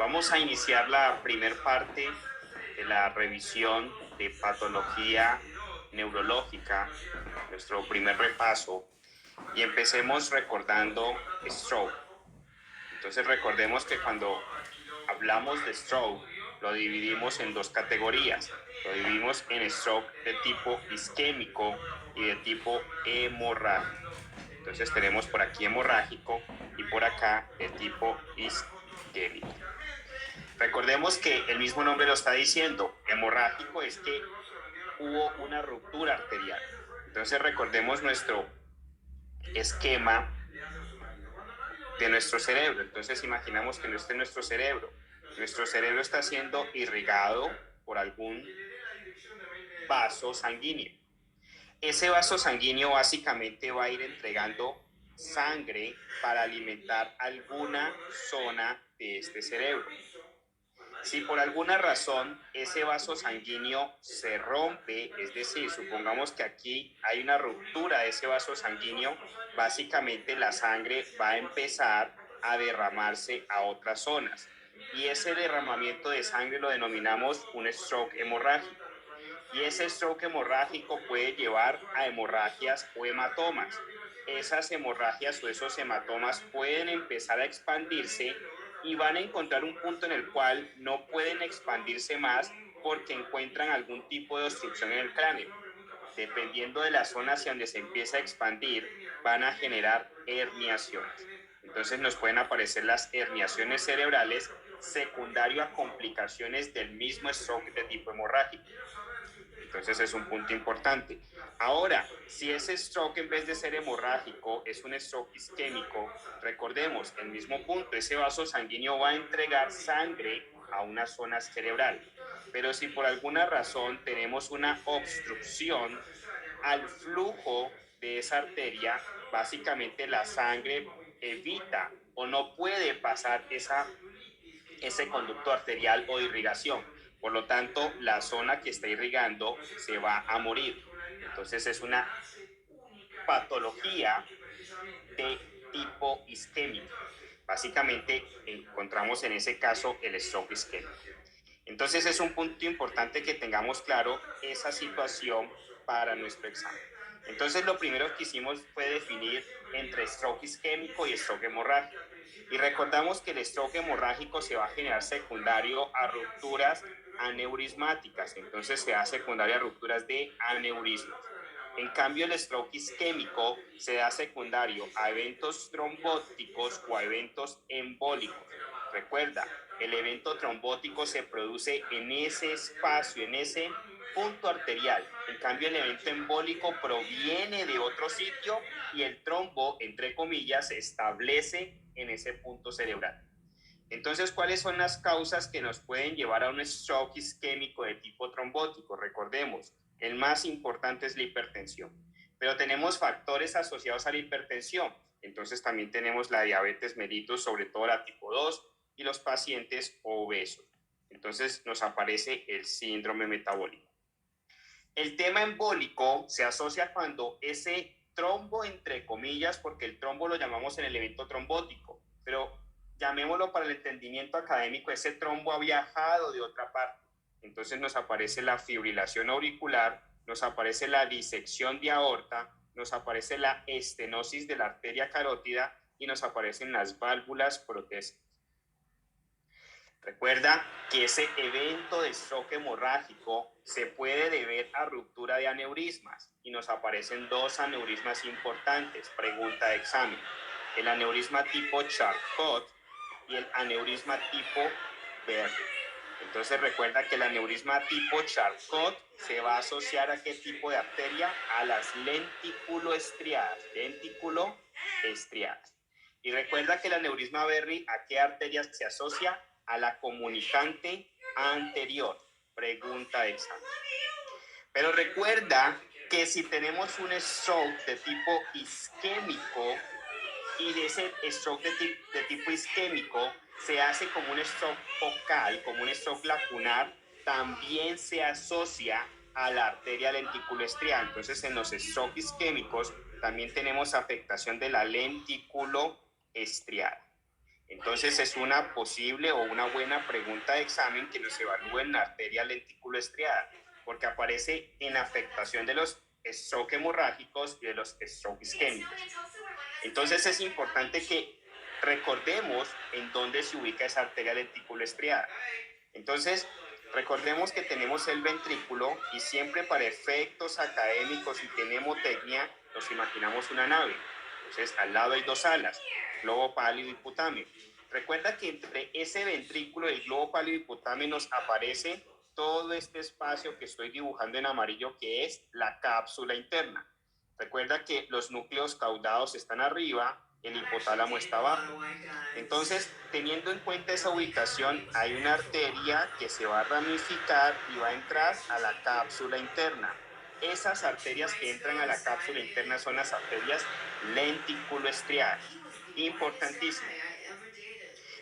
Vamos a iniciar la primer parte de la revisión de patología neurológica, nuestro primer repaso, y empecemos recordando stroke. Entonces recordemos que cuando hablamos de stroke, lo dividimos en dos categorías. Lo dividimos en stroke de tipo isquémico y de tipo hemorrágico. Entonces tenemos por aquí hemorrágico y por acá de tipo isquémico. Recordemos que el mismo nombre lo está diciendo. Hemorrágico es que hubo una ruptura arterial. Entonces recordemos nuestro esquema de nuestro cerebro. Entonces imaginamos que no esté nuestro cerebro. Nuestro cerebro está siendo irrigado por algún vaso sanguíneo. Ese vaso sanguíneo básicamente va a ir entregando sangre para alimentar alguna zona de este cerebro. Si por alguna razón ese vaso sanguíneo se rompe, es decir, supongamos que aquí hay una ruptura de ese vaso sanguíneo, básicamente la sangre va a empezar a derramarse a otras zonas. Y ese derramamiento de sangre lo denominamos un stroke hemorrágico. Y ese stroke hemorrágico puede llevar a hemorragias o hematomas. Esas hemorragias o esos hematomas pueden empezar a expandirse y van a encontrar un punto en el cual no pueden expandirse más porque encuentran algún tipo de obstrucción en el cráneo. Dependiendo de la zona hacia donde se empieza a expandir, van a generar herniaciones. Entonces nos pueden aparecer las herniaciones cerebrales secundario a complicaciones del mismo stroke de tipo hemorrágico. Entonces es un punto importante. Ahora, si ese stroke en vez de ser hemorrágico es un stroke isquémico, recordemos el mismo punto, ese vaso sanguíneo va a entregar sangre a una zona cerebral. Pero si por alguna razón tenemos una obstrucción al flujo de esa arteria, básicamente la sangre evita o no puede pasar ese conducto arterial o irrigación. Por lo tanto, la zona que está irrigando se va a morir. Entonces es una patología de tipo isquémico. Básicamente encontramos en ese caso el stroke isquémico. Entonces es un punto importante que tengamos claro esa situación para nuestro examen. Entonces lo primero que hicimos fue definir entre stroke isquémico y stroke hemorrágico. Y recordamos que el stroke hemorrágico se va a generar secundario a rupturas aneurismáticas, entonces se da secundario a rupturas de aneurismas. En cambio, el stroke isquémico se da secundario a eventos trombóticos o a eventos embólicos. Recuerda, el evento trombótico se produce en ese espacio, en ese punto arterial. En cambio, el evento embólico proviene de otro sitio y el trombo, entre comillas, se establece en ese punto cerebral. Entonces, ¿cuáles son las causas que nos pueden llevar a un stroke isquémico de tipo trombótico? Recordemos, el más importante es la hipertensión, pero tenemos factores asociados a la hipertensión. Entonces, también tenemos la diabetes mellitus, sobre todo la tipo 2, y los pacientes obesos. Entonces, nos aparece el síndrome metabólico. El tema embólico se asocia cuando ese trombo, entre comillas, porque el trombo lo llamamos en el evento trombótico, pero llamémoslo para el entendimiento académico, ese trombo ha viajado de otra parte. Entonces nos aparece la fibrilación auricular, nos aparece la disección de aorta, nos aparece la estenosis de la arteria carótida y nos aparecen las válvulas protésicas. Recuerda que ese evento de stroke hemorrágico se puede deber a ruptura de aneurismas y nos aparecen dos aneurismas importantes. Pregunta de examen: el aneurisma tipo Charcot y el aneurisma tipo Berry. Entonces recuerda que el aneurisma tipo Charcot se va a asociar a qué tipo de arteria, a las lenticuloestriadas. Lenticuloestriadas. Y recuerda que el aneurisma Berry, ¿a qué arteria se asocia? A la comunicante anterior. Pregunta de examen. Pero recuerda que si tenemos un stroke de tipo isquémico y de ese stroke de tipo isquémico se hace como un stroke focal, como un stroke lacunar, también se asocia a la arteria lenticuloestriada. Entonces en los stroke isquémicos también tenemos afectación de la lenticuloestriada. Entonces es una posible o una buena pregunta de examen que nos evalúe en la arteria lenticuloestriada, porque aparece en afectación de los stroke hemorrágicos y de los stroke isquémicos. Entonces es importante que recordemos en dónde se ubica esa arteria lenticuloestriada. Entonces, recordemos que tenemos el ventrículo y siempre para efectos académicos y de mnemotecnia nos imaginamos una nave. Entonces, al lado hay dos alas, globo pálido y putame. Recuerda que entre ese ventrículo y el globo pálido y putame nos aparece todo este espacio que estoy dibujando en amarillo, que es la cápsula interna. Recuerda que los núcleos caudados están arriba, el hipotálamo está abajo. Entonces, teniendo en cuenta esa ubicación, hay una arteria que se va a ramificar y va a entrar a la cápsula interna. Esas arterias que entran a la cápsula interna son las arterias lenticuloestriadas. Importantísimo.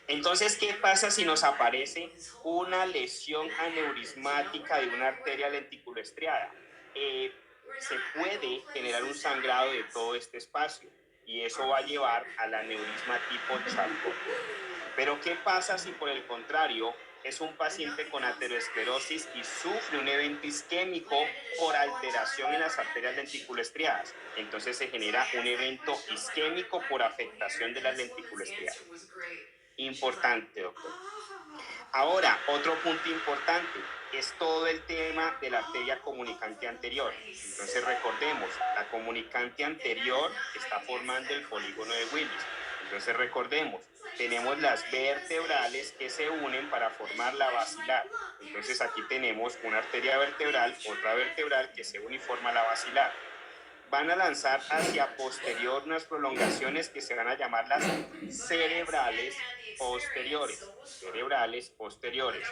Entonces, ¿qué pasa si nos aparece una lesión aneurismática de una arteria lenticuloestriada? Se puede generar un sangrado de todo este espacio y eso va a llevar al aneurisma tipo Charcot. Pero ¿qué pasa si por el contrario es un paciente con aterosclerosis y sufre un evento isquémico por alteración en las arterias lenticuloestriadas? Entonces se genera un evento isquémico por afectación de las lenticuloestriadas. Importante, doctor. Ahora, otro punto importante es todo el tema de la arteria comunicante anterior. Entonces recordemos, la comunicante anterior está formando el polígono de Willis. Entonces recordemos, tenemos las vertebrales que se unen para formar la basilar. Entonces aquí tenemos una arteria vertebral, otra vertebral que se une y forma la basilar. Van a lanzar hacia posterior unas prolongaciones que se van a llamar las cerebrales posteriores. Cerebrales posteriores.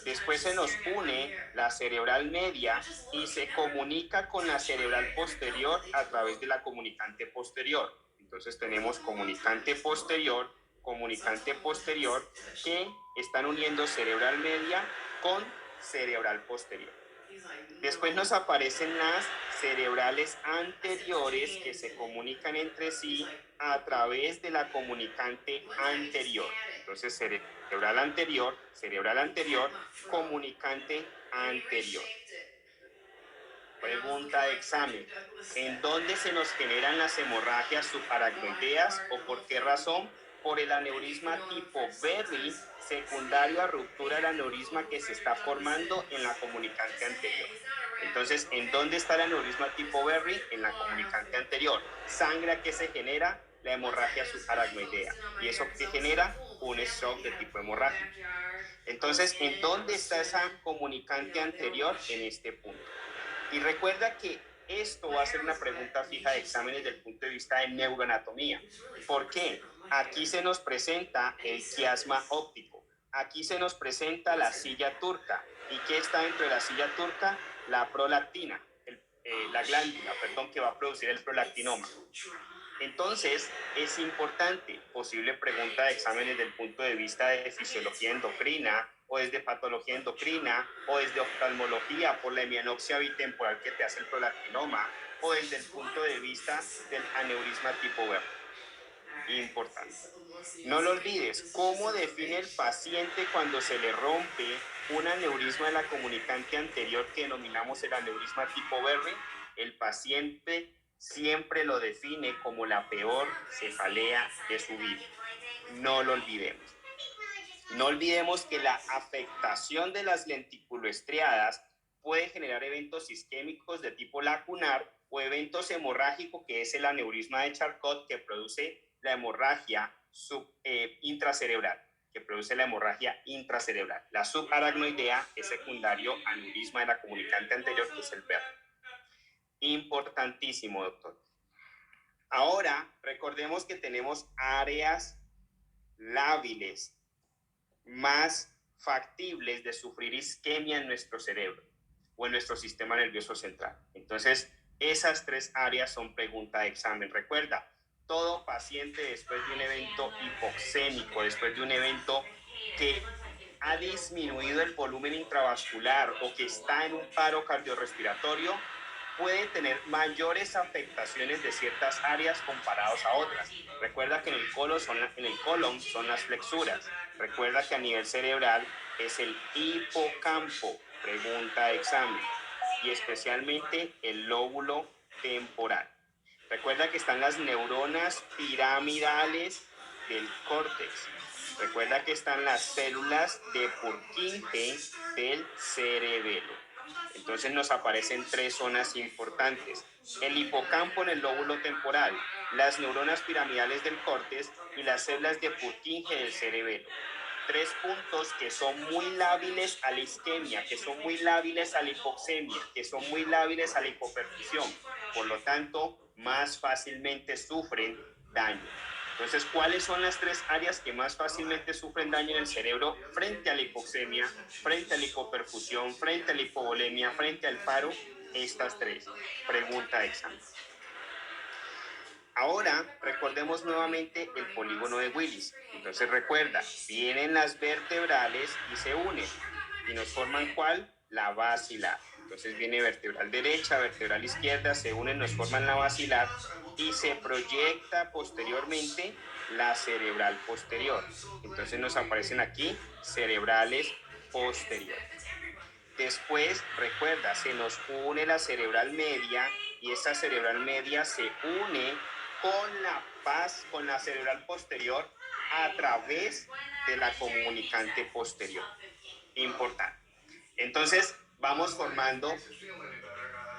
Después se nos une la cerebral media y se comunica con la cerebral posterior a través de la comunicante posterior. Entonces tenemos comunicante posterior que están uniendo cerebral media con cerebral posterior. Después nos aparecen las cerebrales anteriores que se comunican entre sí a través de la comunicante anterior. Entonces, cerebral anterior, comunicante anterior. Pregunta de examen. ¿En dónde se nos generan las hemorragias subaracnoideas o por qué razón? Por el aneurisma tipo Berry, secundario a ruptura del aneurisma que se está formando en la comunicante anterior. Entonces, ¿en dónde está el aneurisma tipo Berry? En la comunicante anterior. Sangre que se genera la hemorragia subaracnoidea. ¿Y eso que genera? Un stroke de tipo hemorrágico. Entonces, ¿en dónde está esa comunicante anterior? En este punto. Y recuerda que esto va a ser una pregunta fija de examen desde el punto de vista de neuroanatomía. ¿Por qué? Aquí se nos presenta el quiasma óptico. Aquí se nos presenta la silla turca. ¿Y qué está dentro de la silla turca? La prolactina, la glándula, que va a producir el prolactinoma. Entonces, es importante, posible pregunta de examen desde el punto de vista de fisiología endocrina, o desde patología endocrina, o desde oftalmología por la hemianopsia bitemporal que te hace el prolactinoma, o desde el punto de vista del aneurisma tipo Berry. Importante. No lo olvides, ¿cómo define el paciente cuando se le rompe un aneurisma de la comunicante anterior que denominamos el aneurisma tipo Berry? El paciente siempre lo define como la peor cefalea de su vida. No lo olvidemos. No olvidemos que la afectación de las lenticuloestriadas puede generar eventos isquémicos de tipo lacunar o eventos hemorrágicos, que es el aneurisma de Charcot, que produce la hemorragia intracerebral, La subaracnoidea es secundario aneurisma de la comunicante anterior, que es el Berry. Importantísimo, doctor. Ahora, recordemos que tenemos áreas lábiles más factibles de sufrir isquemia en nuestro cerebro o en nuestro sistema nervioso central. Entonces, esas tres áreas son pregunta de examen. Recuerda, todo paciente después de un evento hipoxémico, después de un evento que ha disminuido el volumen intravascular o que está en un paro cardiorrespiratorio, puede tener mayores afectaciones de ciertas áreas comparados a otras. Recuerda que en el colon son las flexuras. Recuerda que a nivel cerebral es el hipocampo, pregunta de examen, y especialmente el lóbulo temporal. Recuerda que están las neuronas piramidales del córtex. Recuerda que están las células de Purkinje del cerebelo. Entonces nos aparecen tres zonas importantes: el hipocampo en el lóbulo temporal, las neuronas piramidales del córtex y las células de Purkinje del cerebelo. Tres puntos que son muy lábiles a la isquemia, que son muy lábiles a la hipoxemia, que son muy lábiles a la hipoperfusión. Por lo tanto, más fácilmente sufren daño. Entonces, ¿cuáles son las tres áreas que más fácilmente sufren daño en el cerebro frente a la hipoxemia, frente a la hipoperfusión, frente a la hipovolemia, frente al paro? Estas tres. Pregunta de examen. Ahora, recordemos nuevamente el polígono de Willis. Entonces, recuerda, vienen las vertebrales y se unen. ¿Y nos forman cuál? La basilar. Entonces viene vertebral derecha, vertebral izquierda, se unen, nos forman la basilar y se proyecta posteriormente la cerebral posterior. Entonces nos aparecen aquí cerebrales posteriores. Después, recuerda, se nos une la cerebral media y esta cerebral media se une con la cerebral posterior a través de la comunicante posterior. Importante. Entonces, vamos formando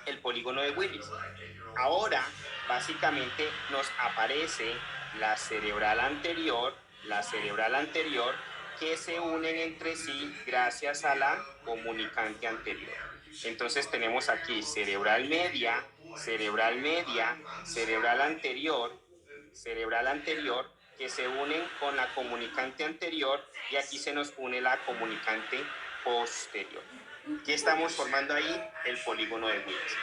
el polígono de Willis. Ahora, básicamente, nos aparece la cerebral anterior, que se unen entre sí gracias a la comunicante anterior. Entonces tenemos aquí cerebral media, cerebral anterior, que se unen con la comunicante anterior y aquí se nos une la comunicante posterior. ¿Qué estamos formando ahí? El polígono de Willis.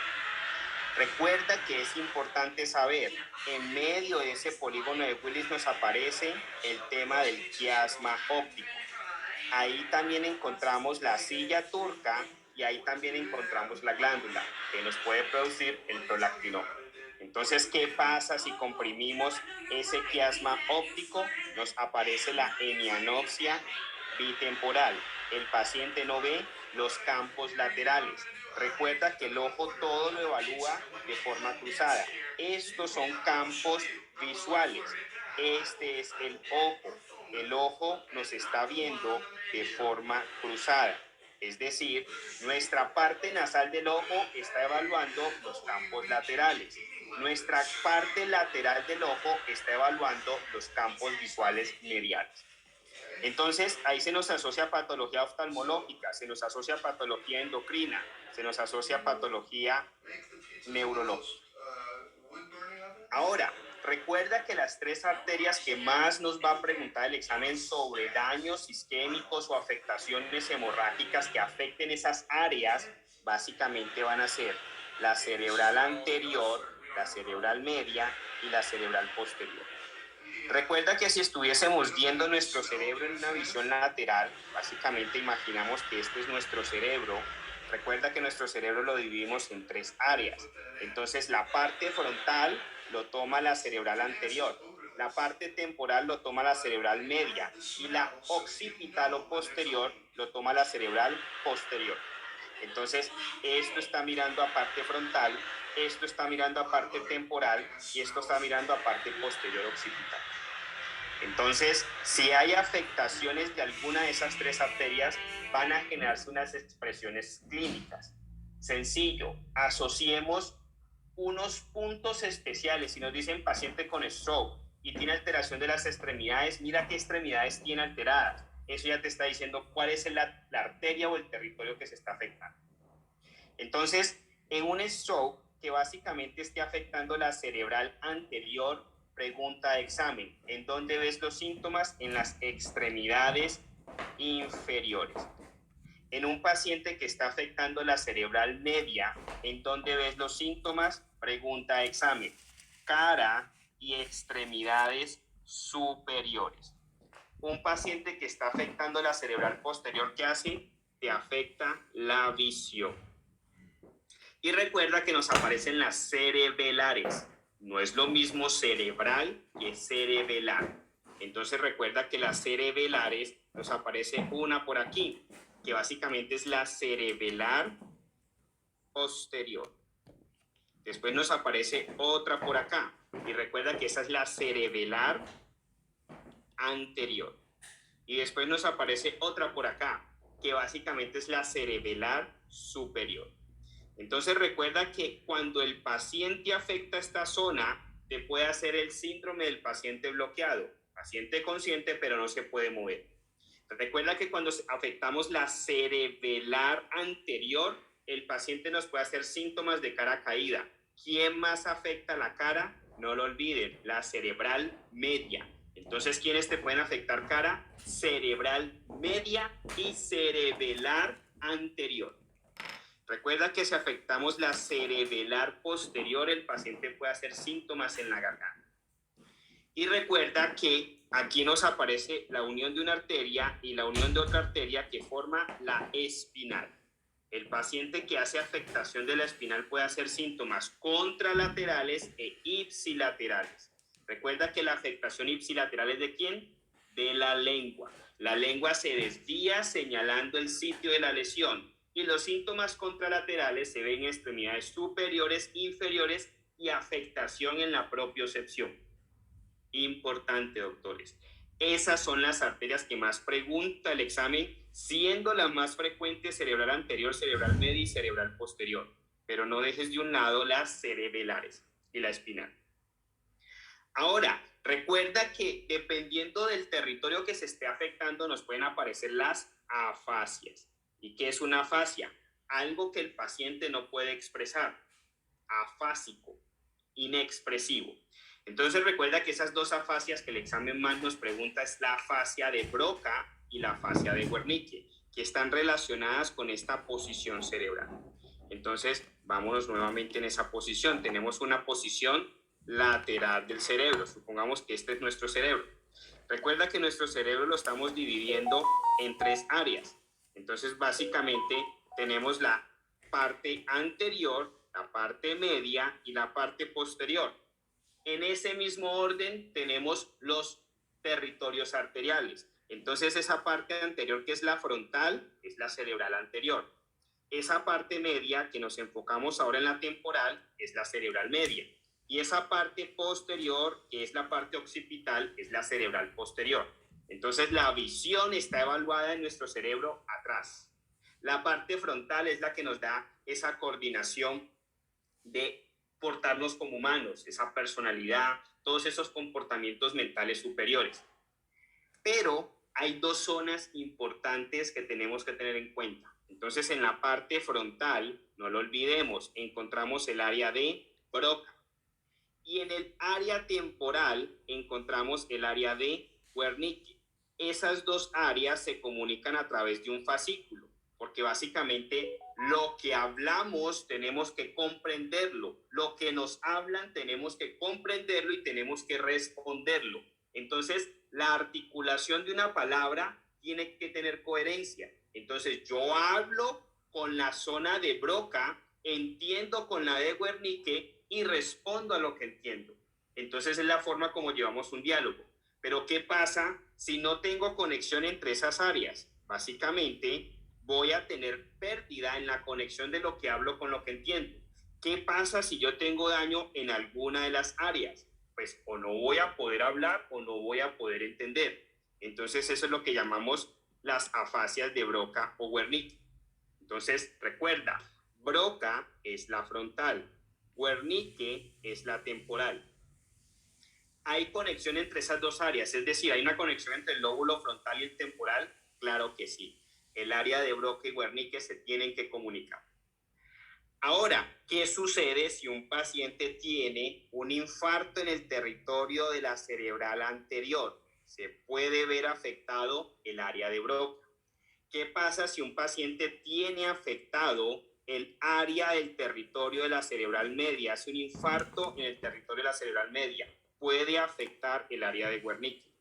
Recuerda que es importante saber, en medio de ese polígono de Willis nos aparece el tema del quiasma óptico. Ahí también encontramos la silla turca y ahí también encontramos la glándula que nos puede producir el prolactinoma. Entonces, ¿qué pasa si comprimimos ese quiasma óptico? Nos aparece la hemianopsia bitemporal. El paciente no ve los campos laterales. Recuerda que el ojo todo lo evalúa de forma cruzada. Estos son campos visuales. Este es el ojo. El ojo nos está viendo de forma cruzada. Es decir, nuestra parte nasal del ojo está evaluando los campos laterales. Nuestra parte lateral del ojo está evaluando los campos visuales mediales. Entonces, ahí se nos asocia patología oftalmológica, se nos asocia patología endocrina, se nos asocia patología neurológica. Ahora, recuerda que las tres arterias que más nos va a preguntar el examen sobre daños isquémicos o afectaciones hemorrágicas que afecten esas áreas, básicamente van a ser la cerebral anterior, la cerebral media y la cerebral posterior. Recuerda que si estuviésemos viendo nuestro cerebro en una visión lateral, básicamente imaginamos que este es nuestro cerebro. Recuerda que nuestro cerebro lo dividimos en tres áreas. Entonces la parte frontal lo toma la cerebral anterior, la parte temporal lo toma la cerebral media y la occipital o posterior lo toma la cerebral posterior. Entonces esto está mirando a parte frontal, esto está mirando a parte temporal y esto está mirando a parte posterior occipital. Entonces, si hay afectaciones de alguna de esas tres arterias, van a generarse unas expresiones clínicas. Sencillo, asociemos unos puntos especiales. Si nos dicen paciente con stroke y tiene alteración de las extremidades, mira qué extremidades tiene alteradas. Eso ya te está diciendo cuál es la arteria o el territorio que se está afectando. Entonces, en un stroke que básicamente esté afectando la cerebral anterior, pregunta de examen, ¿en dónde ves los síntomas? En las extremidades inferiores. En un paciente que está afectando la cerebral media, ¿en dónde ves los síntomas? Pregunta de examen, cara y extremidades superiores. Un paciente que está afectando la cerebral posterior, ¿qué hace? Te afecta la visión. Y recuerda que nos aparecen las cerebelares. No es lo mismo cerebral que cerebelar. Entonces recuerda que las cerebelares nos aparece una por aquí, que básicamente es la cerebelar posterior. Después nos aparece otra por acá. Y recuerda que esa es la cerebelar anterior. Y después nos aparece otra por acá, que básicamente es la cerebelar superior. Entonces recuerda que cuando el paciente afecta esta zona, te puede hacer el síndrome del paciente bloqueado, paciente consciente pero no se puede mover. Recuerda que cuando afectamos la cerebelar anterior, el paciente nos puede hacer síntomas de cara caída. ¿Quién más afecta la cara? No lo olviden, la cerebral media. Entonces, ¿quiénes te pueden afectar cara? Cerebral media y cerebelar anterior. Recuerda que si afectamos la cerebelar posterior, el paciente puede hacer síntomas en la garganta. Y recuerda que aquí nos aparece la unión de una arteria y la unión de otra arteria que forma la espinal. El paciente que hace afectación de la espinal puede hacer síntomas contralaterales e ipsilaterales. Recuerda que la afectación ipsilateral es ¿de quién? De la lengua. La lengua se desvía señalando el sitio de la lesión y los síntomas contralaterales se ven en extremidades superiores, inferiores y afectación en la propiocepción. Importante, doctores. Esas son las arterias que más pregunta el examen, siendo la más frecuente cerebral anterior, cerebral media y cerebral posterior. Pero no dejes de un lado las cerebelares y la espinal. Ahora, recuerda que dependiendo del territorio que se esté afectando, nos pueden aparecer las afasias. ¿Y qué es una afasia? Algo que el paciente no puede expresar. Afásico, inexpresivo. Entonces recuerda que esas dos afasias que el examen más nos pregunta es la afasia de Broca y la afasia de Wernicke, que están relacionadas con esta posición cerebral. Entonces vámonos nuevamente en esa posición. Tenemos una posición lateral del cerebro. Supongamos que este es nuestro cerebro. Recuerda que nuestro cerebro lo estamos dividiendo en tres áreas. Entonces básicamente tenemos la parte anterior, la parte media y la parte posterior. En ese mismo orden tenemos los territorios arteriales. Entonces esa parte anterior que es la frontal es la cerebral anterior. Esa parte media que nos enfocamos ahora en la temporal es la cerebral media. Y esa parte posterior, que es la parte occipital, es la cerebral posterior. Entonces la visión está evaluada en nuestro cerebro atrás. La parte frontal es la que nos da esa coordinación de portarnos como humanos, esa personalidad, todos esos comportamientos mentales superiores. Pero hay dos zonas importantes que tenemos que tener en cuenta. Entonces, en la parte frontal, no lo olvidemos, encontramos el área de Broca. Y en el área temporal encontramos el área de Wernicke. Esas dos áreas se comunican a través de un fascículo, porque básicamente lo que hablamos tenemos que comprenderlo, lo que nos hablan tenemos que comprenderlo y tenemos que responderlo. Entonces, la articulación de una palabra tiene que tener coherencia. Entonces, yo hablo con la zona de Broca, entiendo con la de Wernicke y respondo a lo que entiendo. Entonces, es la forma como llevamos un diálogo. Pero, ¿qué pasa si no tengo conexión entre esas áreas? Básicamente, voy a tener pérdida en la conexión de lo que hablo con lo que entiendo. ¿Qué pasa si yo tengo daño en alguna de las áreas? Pues o no voy a poder hablar o no voy a poder entender. Entonces eso es lo que llamamos las afasias de Broca o Wernicke. Entonces recuerda, Broca es la frontal, Wernicke es la temporal. ¿Hay conexión entre esas dos áreas? Es decir, ¿hay una conexión entre el lóbulo frontal y el temporal? Claro que sí. El área de Broca y Wernicke se tienen que comunicar. Ahora, ¿qué sucede si un paciente tiene un infarto en el territorio de la cerebral anterior? Se puede ver afectado el área de Broca. ¿Qué pasa si un paciente tiene afectado el área del territorio de la cerebral media? Hace un infarto en el territorio de la cerebral media. Puede afectar el área de Wernicke.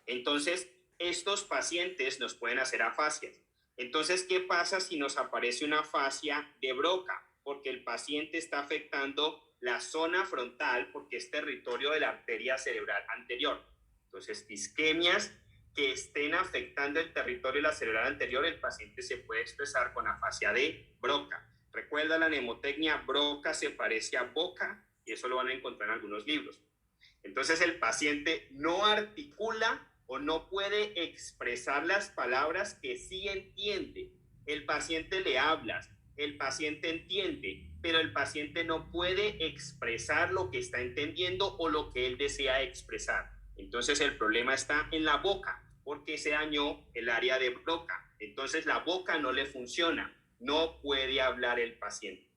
Entonces, estos pacientes nos pueden hacer afasias. Entonces, ¿qué pasa si nos aparece una afasia de Broca? porque el paciente está afectando la zona frontal porque es territorio de la arteria cerebral anterior. Entonces, isquemias que estén afectando el territorio de la cerebral anterior, el paciente se puede expresar con afasia de Broca. Recuerda la mnemotecnia, Broca se parece a boca, y eso lo van a encontrar en algunos libros. Entonces el paciente no articula o no puede expresar las palabras que sí entiende. El paciente le hablas, el paciente entiende, pero el paciente no puede expresar lo que está entendiendo o lo que él desea expresar. Entonces el problema está en la boca, porque se dañó el área de Broca. Entonces la boca no le funciona, no puede hablar el paciente.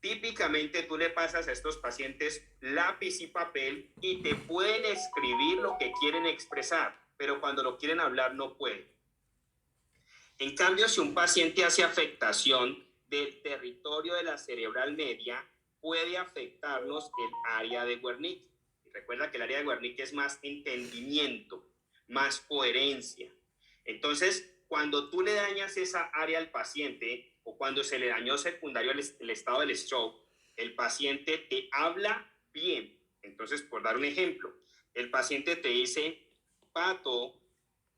Típicamente tú le pasas a estos pacientes lápiz y papel y te pueden escribir lo que quieren expresar, pero cuando lo quieren hablar no pueden. En cambio, si un paciente hace afectación del territorio de la cerebral media, puede afectarnos el área de Wernicke. Y recuerda que el área de Wernicke es más entendimiento, más coherencia. Entonces, cuando tú le dañas esa área al paciente o cuando se le dañó secundario el estado del stroke, el paciente te habla bien. Entonces, por dar un ejemplo, el paciente te dice, Pato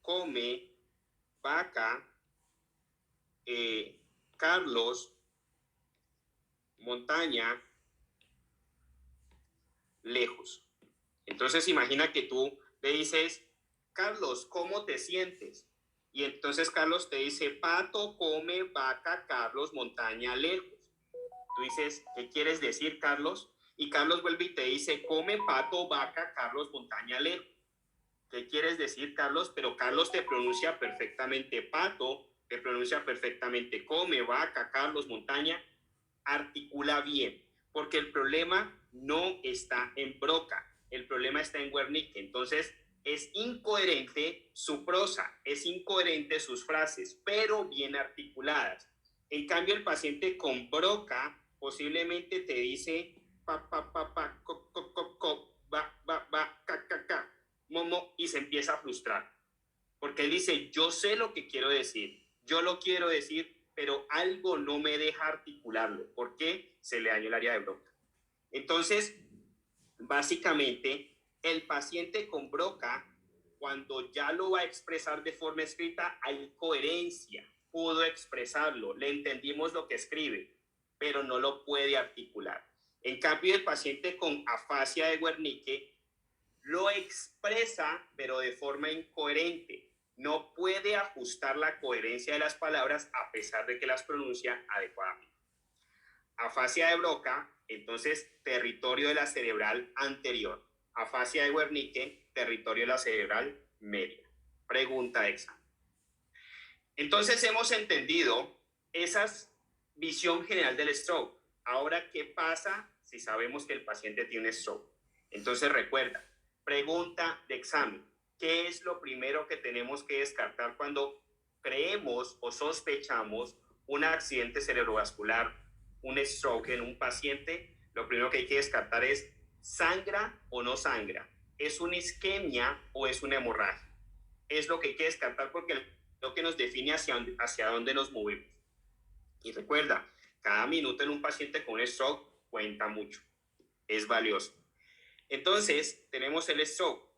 come vaca, Carlos, montaña, lejos. Entonces imagina que tú le dices, Carlos, ¿cómo te sientes? Y entonces Carlos te dice, Pato come vaca, Carlos, montaña, lejos. Tú dices, ¿qué quieres decir, Carlos? Y Carlos vuelve y te dice, come pato, vaca, Carlos, montaña, lejos. ¿Qué quieres decir, Carlos? Pero Carlos te pronuncia perfectamente pato, te pronuncia perfectamente come, vaca, Carlos, montaña, articula bien, porque el problema no está en Broca, el problema está en Wernicke. Entonces, es incoherente su prosa, es incoherente sus frases, pero bien articuladas. En cambio, el paciente con Broca posiblemente te dice pa, pa, pa, pa, co, co, co, co, va, ca, ca, ca, momo, y se empieza a frustrar. Porque él dice, yo sé lo que quiero decir, yo lo quiero decir, pero algo no me deja articularlo. ¿Por qué? Se le dañó el área de Broca. Entonces, básicamente, el paciente con Broca, cuando ya lo va a expresar de forma escrita, hay coherencia, pudo expresarlo, le entendimos lo que escribe, pero no lo puede articular. En cambio, el paciente con afasia de Wernicke lo expresa, pero de forma incoherente. No puede ajustar la coherencia de las palabras a pesar de que las pronuncia adecuadamente. Afasia de Broca, entonces, territorio de la cerebral anterior. Afasia de Wernicke, territorio de la cerebral media. Pregunta de examen. Entonces, hemos entendido esa visión general del stroke. Ahora, ¿qué pasa si sabemos que el paciente tiene stroke? Entonces, recuerda, pregunta de examen. ¿Qué es lo primero que tenemos que descartar cuando creemos o sospechamos un accidente cerebrovascular, un stroke en un paciente? Lo primero que hay que descartar es, ¿sangra o no sangra? ¿Es una isquemia o es una hemorragia? Es lo que hay que descartar porque es lo que nos define hacia dónde nos movemos. Y recuerda, cada minuto en un paciente con un stroke cuenta mucho, es valioso. Entonces, tenemos el stroke.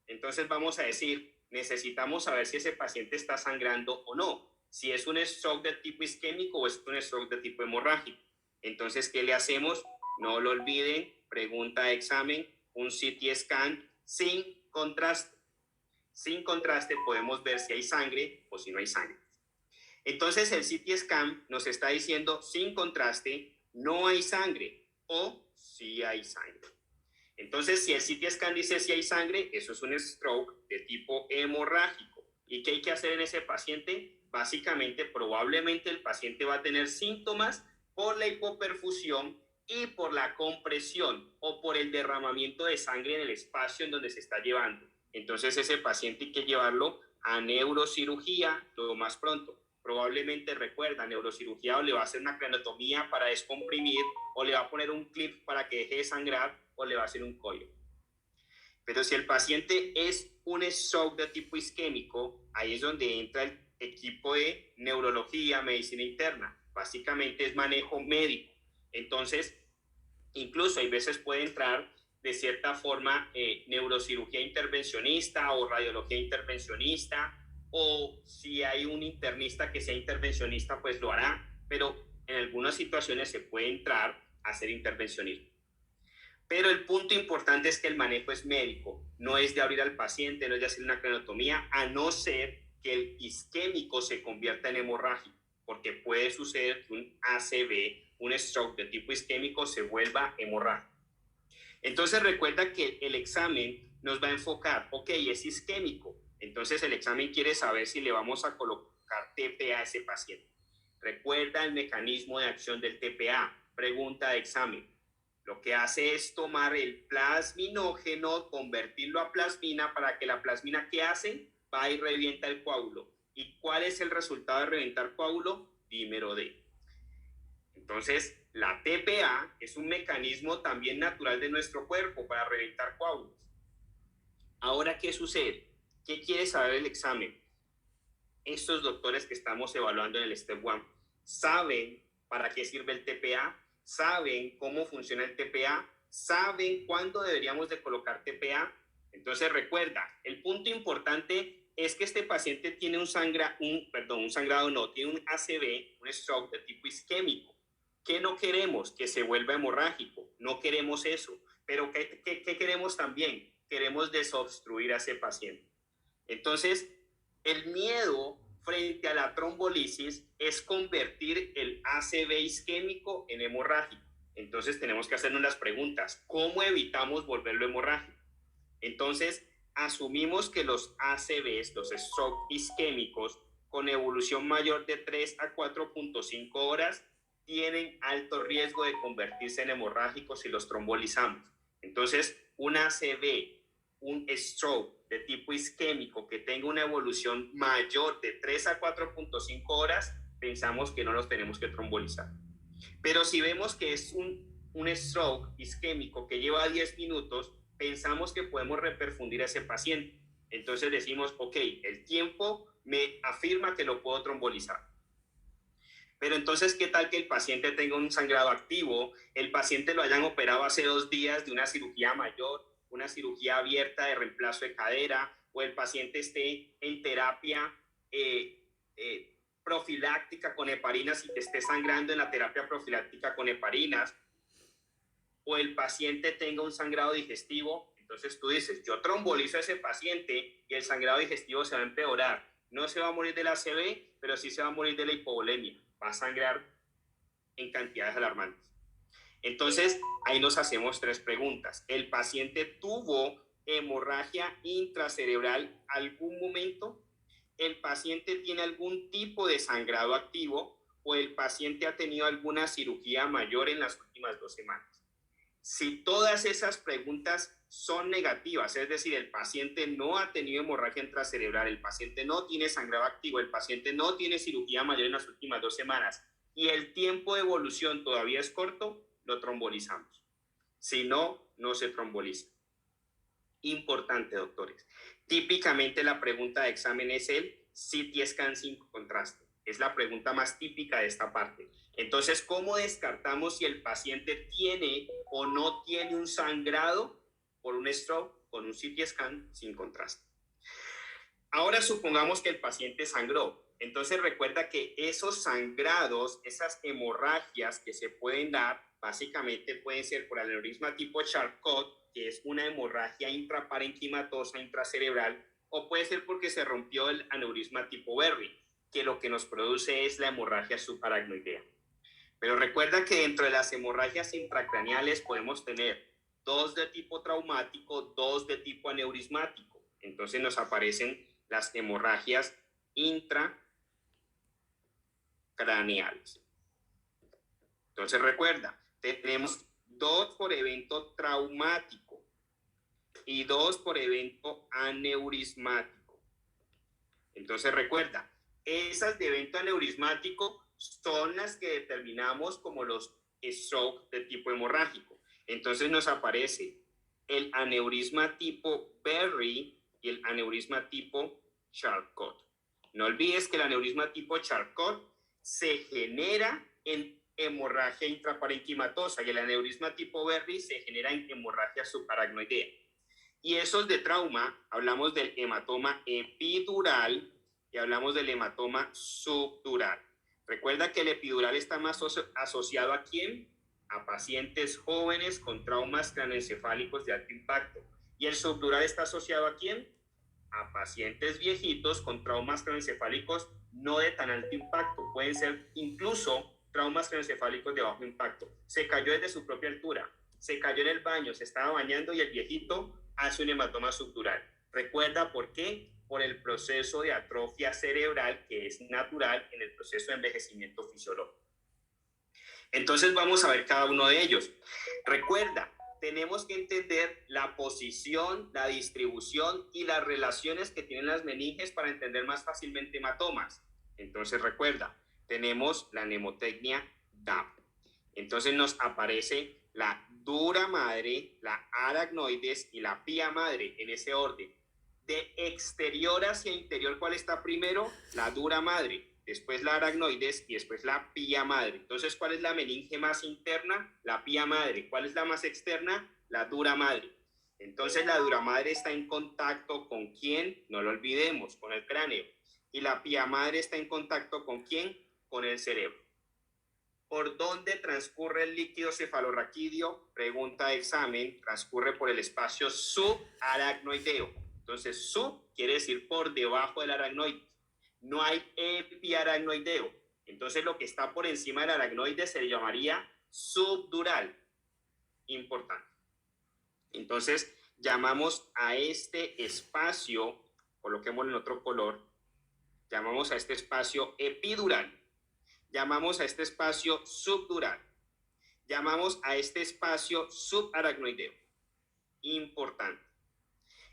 Entonces vamos a decir, necesitamos saber si ese paciente está sangrando o no, si es un stroke de tipo isquémico o es un stroke de tipo hemorrágico. Entonces, ¿qué le hacemos? No lo olviden, pregunta de examen, un CT scan sin contraste. Sin contraste podemos ver si hay sangre o si no hay sangre. Entonces, el CT scan nos está diciendo, sin contraste, no hay sangre o sí hay sangre. Entonces, si el CT scan dice si hay sangre, eso es un stroke de tipo hemorrágico. ¿Y qué hay que hacer en ese paciente? Básicamente, probablemente el paciente va a tener síntomas por la hipoperfusión y por la compresión o por el derramamiento de sangre en el espacio en donde se está llevando. Entonces, ese paciente hay que llevarlo a neurocirugía lo más pronto. Probablemente, recuerda, neurocirugía o le va a hacer una craneotomía para descomprimir o le va a poner un clip para que deje de sangrar o le va a hacer un collo. Pero si el paciente es un stroke de tipo isquémico, ahí es donde entra el equipo de neurología, medicina interna. Básicamente es manejo médico. Entonces, incluso hay veces puede entrar de cierta forma neurocirugía intervencionista o radiología intervencionista, o si hay un internista que sea intervencionista, pues lo hará, pero en algunas situaciones se puede entrar a hacer intervencionismo. Pero el punto importante es que el manejo es médico, no es de abrir al paciente, no es de hacer una craniotomía, a no ser que el isquémico se convierta en hemorrágico, porque puede suceder que un ACV, un stroke de tipo isquémico, se vuelva hemorrágico. Entonces recuerda que el examen nos va a enfocar, ok, es isquémico, entonces el examen quiere saber si le vamos a colocar TPA a ese paciente. Recuerda el mecanismo de acción del TPA, pregunta de examen. Lo que hace es tomar el plasminógeno, convertirlo a plasmina para que la plasmina, ¿qué hace? Va y revienta el coágulo. ¿Y cuál es el resultado de reventar coágulo? Dímero D. Entonces, la TPA es un mecanismo también natural de nuestro cuerpo para reventar coágulos. Ahora, ¿qué sucede? ¿Qué quiere saber el examen? Estos doctores que estamos evaluando en el Step 1 saben para qué sirve el TPA, saben cómo funciona el TPA, saben cuándo deberíamos de colocar TPA. Entonces recuerda, el punto importante es que este paciente tiene un sangrado no, tiene un ACV, un stroke de tipo isquémico. ¿Qué no queremos? Que se vuelva hemorrágico. No queremos eso. Pero ¿qué queremos también? Queremos desobstruir a ese paciente. Entonces, el miedo frente a la trombolisis es convertir el ACV isquémico en hemorrágico. Entonces tenemos que hacernos las preguntas, ¿cómo evitamos volverlo hemorrágico? Entonces, asumimos que los ACVs, los stroke isquémicos, con evolución mayor de 3 a 4.5 horas, tienen alto riesgo de convertirse en hemorrágicos si los trombolizamos. Entonces, un ACV, un stroke de tipo isquémico que tenga una evolución mayor de 3 a 4.5 horas, pensamos que no los tenemos que trombolizar. Pero si vemos que es un stroke isquémico que lleva 10 minutos, pensamos que podemos reperfundir a ese paciente. Entonces decimos, ok, el tiempo me afirma que lo puedo trombolizar. Pero entonces, ¿qué tal que el paciente tenga un sangrado activo? El paciente lo hayan operado hace 2 días de una cirugía mayor, una cirugía abierta de reemplazo de cadera, o el paciente esté en terapia profiláctica con heparinas y que esté sangrando en la terapia profiláctica con heparinas, o el paciente tenga un sangrado digestivo. Entonces tú dices, yo trombolizo a ese paciente y el sangrado digestivo se va a empeorar. No se va a morir de la ACV, pero sí se va a morir de la hipovolemia. Va a sangrar en cantidades alarmantes. Entonces, ahí nos hacemos 3 preguntas. ¿El paciente tuvo hemorragia intracerebral algún momento? ¿El paciente tiene algún tipo de sangrado activo? ¿O el paciente ha tenido alguna cirugía mayor en las últimas 2 semanas? Si todas esas preguntas son negativas, es decir, el paciente no ha tenido hemorragia intracerebral, el paciente no tiene sangrado activo, el paciente no tiene cirugía mayor en las últimas 2 semanas y el tiempo de evolución todavía es corto, lo trombolizamos. Si no, no se tromboliza. Importante, doctores. Típicamente la pregunta de examen es el CT scan sin contraste. Es la pregunta más típica de esta parte. Entonces, ¿cómo descartamos si el paciente tiene o no tiene un sangrado por un stroke con un CT scan sin contraste? Ahora supongamos que el paciente sangró. Entonces recuerda que esos sangrados, esas hemorragias que se pueden dar, básicamente pueden ser por aneurisma tipo Charcot, que es una hemorragia intraparenquimatosa intracerebral, o puede ser porque se rompió el aneurisma tipo Berry, que lo que nos produce es la hemorragia subaracnoidea. Pero recuerda que dentro de las hemorragias intracraneales podemos tener 2 de tipo traumático, 2 de tipo aneurismático. Entonces nos aparecen las hemorragias intracraneales. Entonces recuerda, tenemos 2 por evento traumático y 2 por evento aneurismático. Entonces recuerda, esas de evento aneurismático son las que determinamos como los stroke de tipo hemorrágico. Entonces nos aparece el aneurisma tipo Berry y el aneurisma tipo Charcot. No olvides que el aneurisma tipo Charcot se genera en hemorragia intraparenquimatosa y el aneurisma tipo Berry se genera en hemorragia subaracnoidea. Y esos de trauma, hablamos del hematoma epidural y hablamos del hematoma subdural. Recuerda que el epidural está más asociado ¿a quién? A pacientes jóvenes con traumas craneoencefálicos de alto impacto. ¿Y el subdural está asociado a quién? A pacientes viejitos con traumas craneoencefálicos no de tan alto impacto. Pueden ser incluso traumas craneoencefálicos de bajo impacto. Se cayó desde su propia altura, se cayó en el baño, se estaba bañando y el viejito hace un hematoma subdural. ¿Recuerda por qué? Por el proceso de atrofia cerebral que es natural en el proceso de envejecimiento fisiológico. Entonces vamos a ver cada uno de ellos. Recuerda, tenemos que entender la posición, la distribución y las relaciones que tienen las meninges para entender más fácilmente hematomas. Entonces recuerda, tenemos la mnemotecnia DAP. Entonces nos aparece la dura madre, la aracnoides y la pía madre en ese orden. De exterior hacia interior, ¿cuál está primero? La dura madre, después la aracnoides y después la pía madre. Entonces, ¿cuál es la meninge más interna? La pía madre. ¿Cuál es la más externa? La dura madre. Entonces, la dura madre está en contacto ¿con quién? No lo olvidemos, con el cráneo. Y la pía madre está en contacto ¿con quién? Con el cerebro. ¿Por dónde transcurre el líquido cefalorraquídeo? Pregunta de examen. Transcurre por el espacio subaracnoideo. Entonces, sub quiere decir por debajo del aracnoide. No hay epiaracnoideo. Entonces, lo que está por encima del aracnoide se le llamaría subdural. Importante. Entonces, llamamos a este espacio, coloquémoslo en otro color, llamamos a este espacio epidural. Llamamos a este espacio subdural. Llamamos a este espacio subaracnoideo. Importante.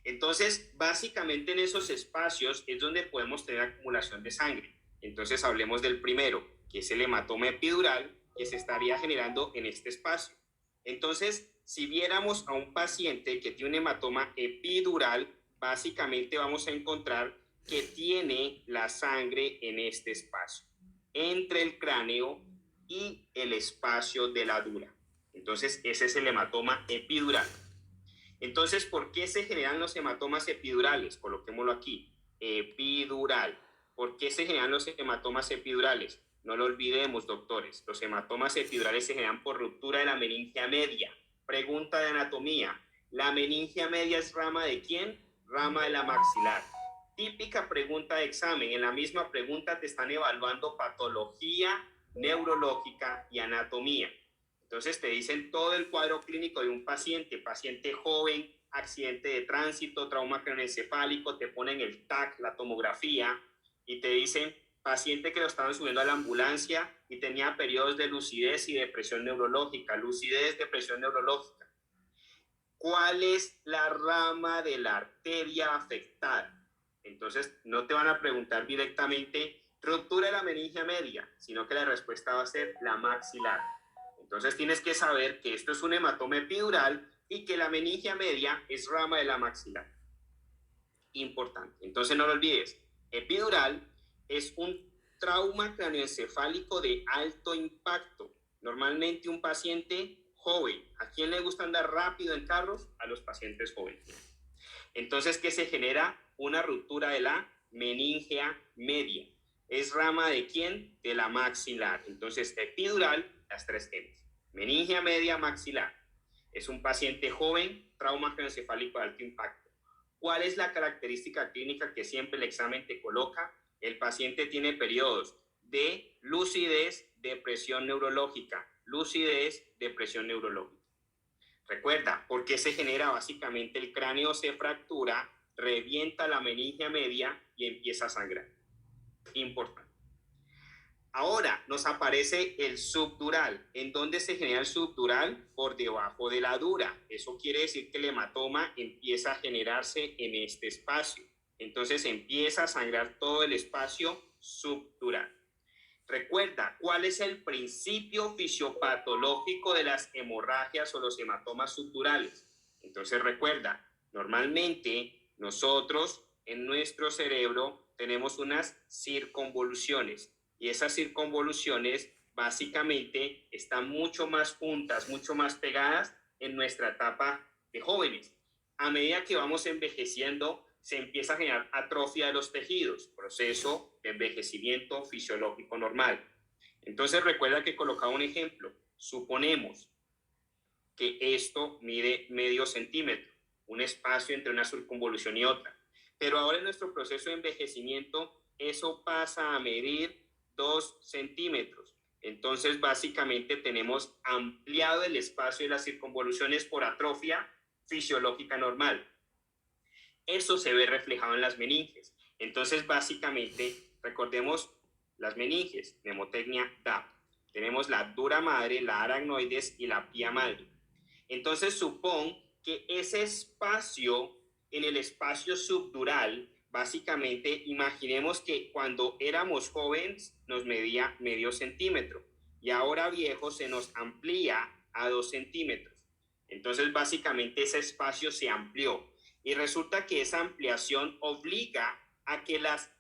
Entonces, básicamente en esos espacios es donde podemos tener acumulación de sangre. Entonces, hablemos del primero, que es el hematoma epidural, que se estaría generando en este espacio. Entonces, si viéramos a un paciente que tiene un hematoma epidural, básicamente vamos a encontrar que tiene la sangre en este espacio, entre el cráneo y el espacio de la dura. Entonces, ese es el hematoma epidural. Entonces, ¿por qué se generan los hematomas epidurales? Coloquémoslo aquí, epidural. ¿Por qué se generan los hematomas epidurales? No lo olvidemos, doctores, los hematomas epidurales se generan por ruptura de la meningia media. Pregunta de anatomía, ¿la meningia media es rama de quién? Rama de la maxilar. Típica pregunta de examen, en la misma pregunta te están evaluando patología neurológica y anatomía. Entonces te dicen todo el cuadro clínico de un paciente joven, accidente de tránsito, trauma craneoencefálico, te ponen el TAC, la tomografía, y te dicen paciente que lo estaban subiendo a la ambulancia y tenía periodos de lucidez y depresión neurológica, lucidez, depresión neurológica. ¿Cuál es la rama de la arteria afectada? Entonces no te van a preguntar directamente ruptura de la meningia media, sino que la respuesta va a ser la maxilar. Entonces tienes que saber que esto es un hematoma epidural y que la meningia media es rama de la maxilar. Importante. Entonces no lo olvides. Epidural es un trauma craneoencefálico de alto impacto. Normalmente un paciente joven. ¿A quién le gusta andar rápido en carros? A los pacientes jóvenes. Entonces, ¿qué se genera? Una ruptura de la meningia media. ¿Es rama de quién? De la maxilar. Entonces, epidural, las tres M's. Meningia media, maxilar. Es un paciente joven, trauma craneoencefálico de alto impacto. ¿Cuál es la característica clínica que siempre el examen te coloca? El paciente tiene periodos de lucidez, depresión neurológica. Lucidez, depresión neurológica. Recuerda, ¿por qué se genera? Básicamente el cráneo se fractura, revienta la meningia media y empieza a sangrar. Importante. Ahora nos aparece el subdural. ¿En dónde se genera el subdural? Por debajo de la dura. Eso quiere decir que el hematoma empieza a generarse en este espacio. Entonces empieza a sangrar todo el espacio subdural. Recuerda, ¿cuál es el principio fisiopatológico de las hemorragias o los hematomas subdurales? Entonces recuerda, normalmente nosotros en nuestro cerebro tenemos unas circunvoluciones y esas circunvoluciones básicamente están mucho más juntas, mucho más pegadas en nuestra etapa de jóvenes. A medida que vamos envejeciendo, se empieza a generar atrofia de los tejidos, proceso de envejecimiento fisiológico normal. Entonces recuerda que colocaba un ejemplo. Suponemos que esto mide medio centímetro, un espacio entre una circunvolución y otra. Pero ahora en nuestro proceso de envejecimiento, eso pasa a medir 2 centímetros. Entonces, básicamente tenemos ampliado el espacio de las circunvoluciones por atrofia fisiológica normal. Eso se ve reflejado en las meninges. Entonces, básicamente, recordemos las meninges, mnemotecnia DAP. Tenemos la dura madre, la aracnoides y la pía madre. Entonces, supón que ese espacio, en el espacio subdural, básicamente, imaginemos que cuando éramos jóvenes nos medía medio centímetro y ahora viejos se nos amplía a 2 centímetros. Entonces, básicamente, ese espacio se amplió y resulta que esa ampliación obliga a que las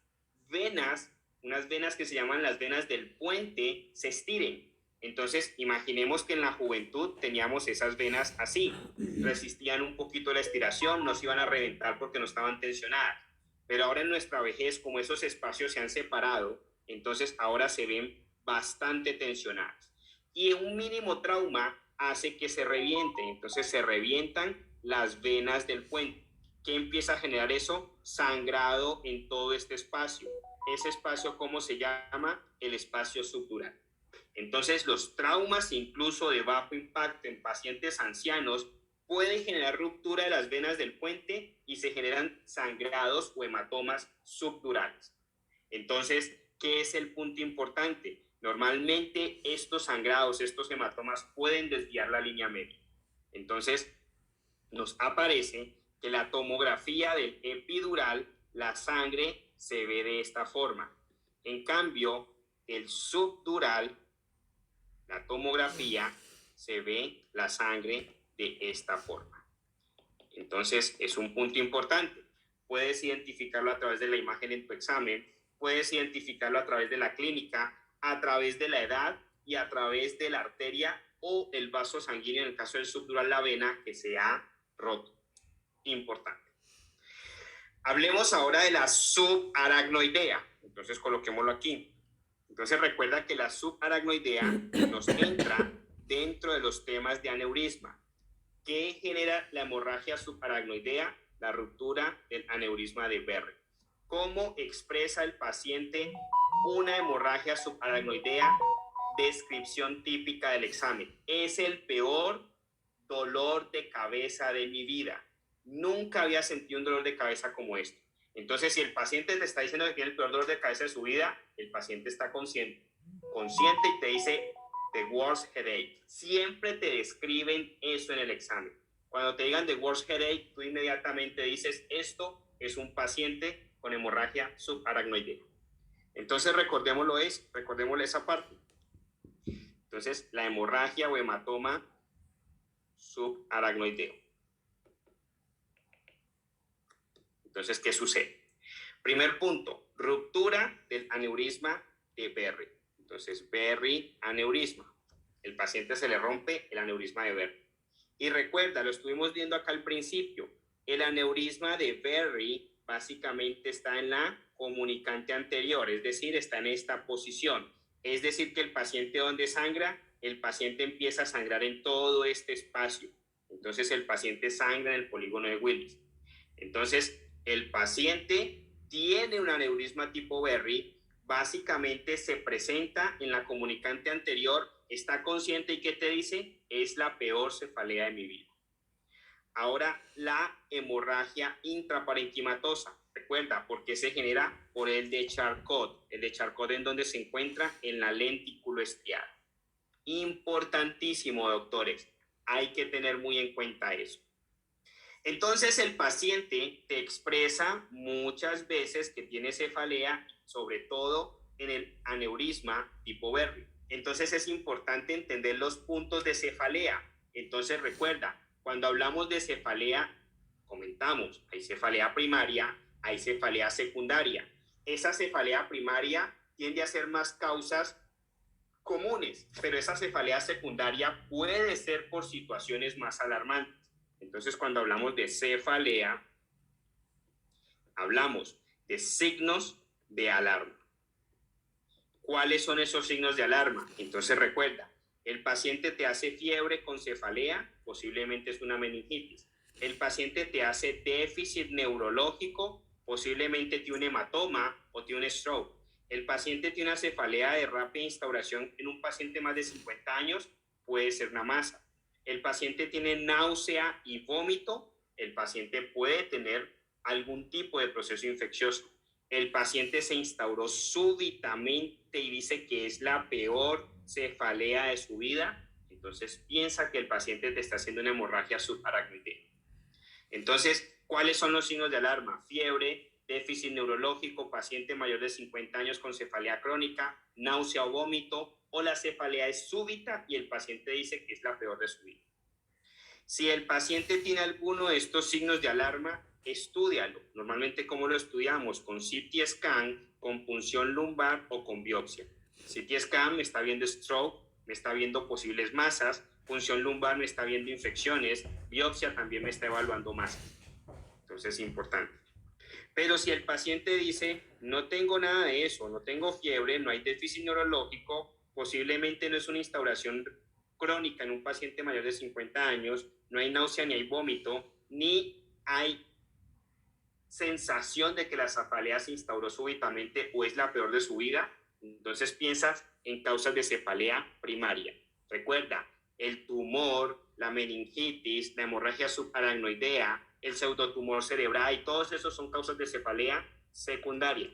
venas, unas venas que se llaman las venas del puente, se estiren. Entonces, imaginemos que en la juventud teníamos esas venas así, resistían un poquito la estiración, no se iban a reventar porque no estaban tensionadas. Pero ahora en nuestra vejez, como esos espacios se han separado, entonces ahora se ven bastante tensionadas. Y un mínimo trauma hace que se revienten, entonces se revientan las venas del puente. ¿Qué empieza a generar eso? Sangrado en todo este espacio. Ese espacio, ¿cómo se llama? El espacio subdural. Entonces, los traumas, incluso de bajo impacto en pacientes ancianos, pueden generar ruptura de las venas del puente y se generan sangrados o hematomas subdurales. Entonces, ¿qué es el punto importante? Normalmente estos sangrados, estos hematomas pueden desviar la línea media. Entonces, nos aparece que la tomografía del epidural, la sangre se ve de esta forma. En cambio, el subdural, la tomografía, se ve la sangre de esta forma. Entonces, es un punto importante. Puedes identificarlo a través de la imagen en tu examen, puedes identificarlo a través de la clínica, a través de la edad y a través de la arteria o el vaso sanguíneo, en el caso del subdural, la vena que se ha roto. Importante. Hablemos ahora de la subaracnoidea. Entonces, coloquémoslo aquí. Entonces, recuerda que la subaracnoidea nos entra dentro de los temas de aneurisma. ¿Qué genera la hemorragia subaracnoidea? La ruptura del aneurisma de Berry. ¿Cómo expresa el paciente una hemorragia subaracnoidea? Descripción típica del examen. Es el peor dolor de cabeza de mi vida. Nunca había sentido un dolor de cabeza como este. Entonces, si el paciente te está diciendo que tiene el peor dolor de cabeza de su vida, el paciente está consciente y te dice the worst headache. Siempre te describen eso en el examen. Cuando te digan the worst headache, tú inmediatamente dices, esto es un paciente con hemorragia subaracnoidea. Entonces, recordémosle esa parte. Entonces, la hemorragia o hematoma subaracnoideo. Entonces, ¿qué sucede? Primer punto, ruptura del aneurisma de Berry. Entonces, Berry, aneurisma. El paciente se le rompe el aneurisma de Berry. Y recuerda, lo estuvimos viendo acá al principio, el aneurisma de Berry básicamente está en la comunicante anterior, es decir, está en esta posición. Es decir, que el paciente donde sangra, el paciente empieza a sangrar en todo este espacio. Entonces, el paciente sangra en el polígono de Willis. Entonces, el paciente tiene un aneurisma tipo Berry, básicamente se presenta en la comunicante anterior, está consciente y ¿qué te dice? Es la peor cefalea de mi vida. Ahora, la hemorragia intraparenquimatosa. Recuerda, ¿por qué se genera? Por el de Charcot. El de Charcot, ¿en donde se encuentra? En la lentículo estriada. Importantísimo, doctores. Hay que tener muy en cuenta eso. Entonces, el paciente te expresa muchas veces que tiene cefalea, sobre todo en el aneurisma tipo Berry. Entonces, es importante entender los puntos de cefalea. Entonces, recuerda, cuando hablamos de cefalea, comentamos, hay cefalea primaria, hay cefalea secundaria. Esa cefalea primaria tiende a ser más causas comunes, pero esa cefalea secundaria puede ser por situaciones más alarmantes. Entonces, cuando hablamos de cefalea, hablamos de signos de alarma. ¿Cuáles son esos signos de alarma? Entonces recuerda, el paciente te hace fiebre con cefalea, posiblemente es una meningitis. El paciente te hace déficit neurológico, posiblemente tiene un hematoma o tiene un stroke. El paciente tiene una cefalea de rápida instauración en un paciente más de 50 años, puede ser una masa. El paciente tiene náusea y vómito, el paciente puede tener algún tipo de proceso infeccioso. El paciente se instauró súbitamente y dice que es la peor cefalea de su vida, entonces piensa que el paciente te está haciendo una hemorragia subaracnoidea. Entonces, ¿cuáles son los signos de alarma? Fiebre, déficit neurológico, paciente mayor de 50 años con cefalea crónica, náusea o vómito, o la cefalea es súbita y el paciente dice que es la peor de su vida. Si el paciente tiene alguno de estos signos de alarma, estúdialo. Normalmente, ¿cómo lo estudiamos? Con CT scan, con punción lumbar o con biopsia. CT scan me está viendo stroke, me está viendo posibles masas, punción lumbar me está viendo infecciones, biopsia también me está evaluando masas. Entonces es importante. Pero si el paciente dice, no tengo nada de eso, no tengo fiebre, no hay déficit neurológico, posiblemente no es una instauración crónica en un paciente mayor de 50 años, no hay náusea ni hay vómito, ni hay sensación de que la cefalea se instauró súbitamente o es la peor de su vida, entonces piensas en causas de cefalea primaria. Recuerda, el tumor, la meningitis, la hemorragia subaracnoidea, el pseudotumor cerebral, y todos esos son causas de cefalea secundaria.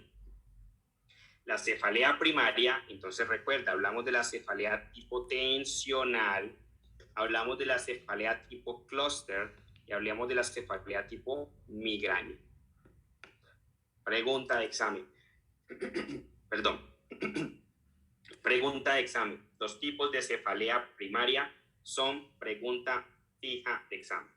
La cefalea primaria, entonces recuerda, hablamos de la cefalea tipo tensional, hablamos de la cefalea tipo clúster y hablamos de la cefalea tipo migraña. Pregunta de examen. Perdón. Pregunta de examen. Los tipos de cefalea primaria son pregunta fija de examen.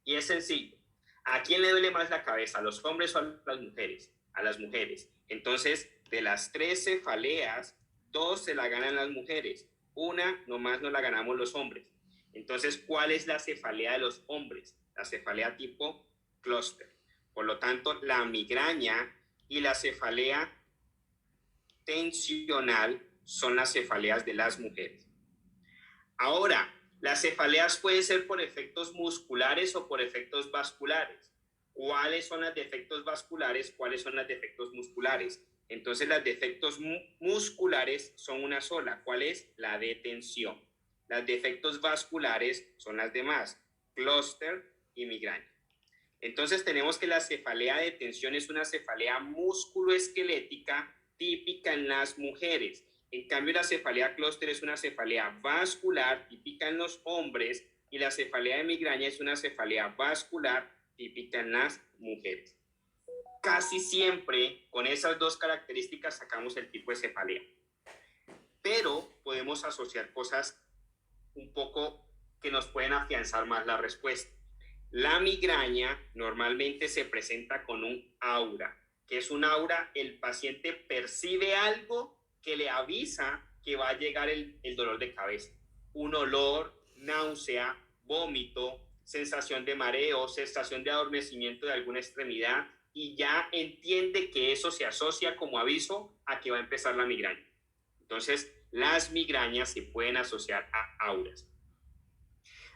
Y es sencillo. ¿A quién le duele más la cabeza? ¿A los hombres o a las mujeres? A las mujeres. Entonces, de las 3 cefaleas, 2 se la ganan las mujeres. Una nomás no la ganamos los hombres. Entonces, ¿cuál es la cefalea de los hombres? La cefalea tipo clúster. Por lo tanto, la migraña y la cefalea tensional son las cefaleas de las mujeres. Ahora, las cefaleas pueden ser por efectos musculares o por efectos vasculares. ¿Cuáles son las de efectos vasculares? ¿Cuáles son las de efectos musculares? Entonces, las de efectos musculares son una sola. ¿Cuál es? La de tensión. Las de efectos vasculares son las demás, clúster y migraña. Entonces, tenemos que la cefalea de tensión es una cefalea musculoesquelética típica en las mujeres. En cambio, la cefalea clúster es una cefalea vascular típica en los hombres y la cefalea de migraña es una cefalea vascular típica en las mujeres. Casi siempre con esas dos características sacamos el tipo de cefalea. Pero podemos asociar cosas un poco que nos pueden afianzar más la respuesta. La migraña normalmente se presenta con un aura. ¿Qué es un aura? El paciente percibe algo que le avisa que va a llegar el dolor de cabeza. Un olor, náusea, vómito, sensación de mareo, sensación de adormecimiento de alguna extremidad y ya entiende que eso se asocia como aviso a que va a empezar la migraña. Entonces, las migrañas se pueden asociar a auras.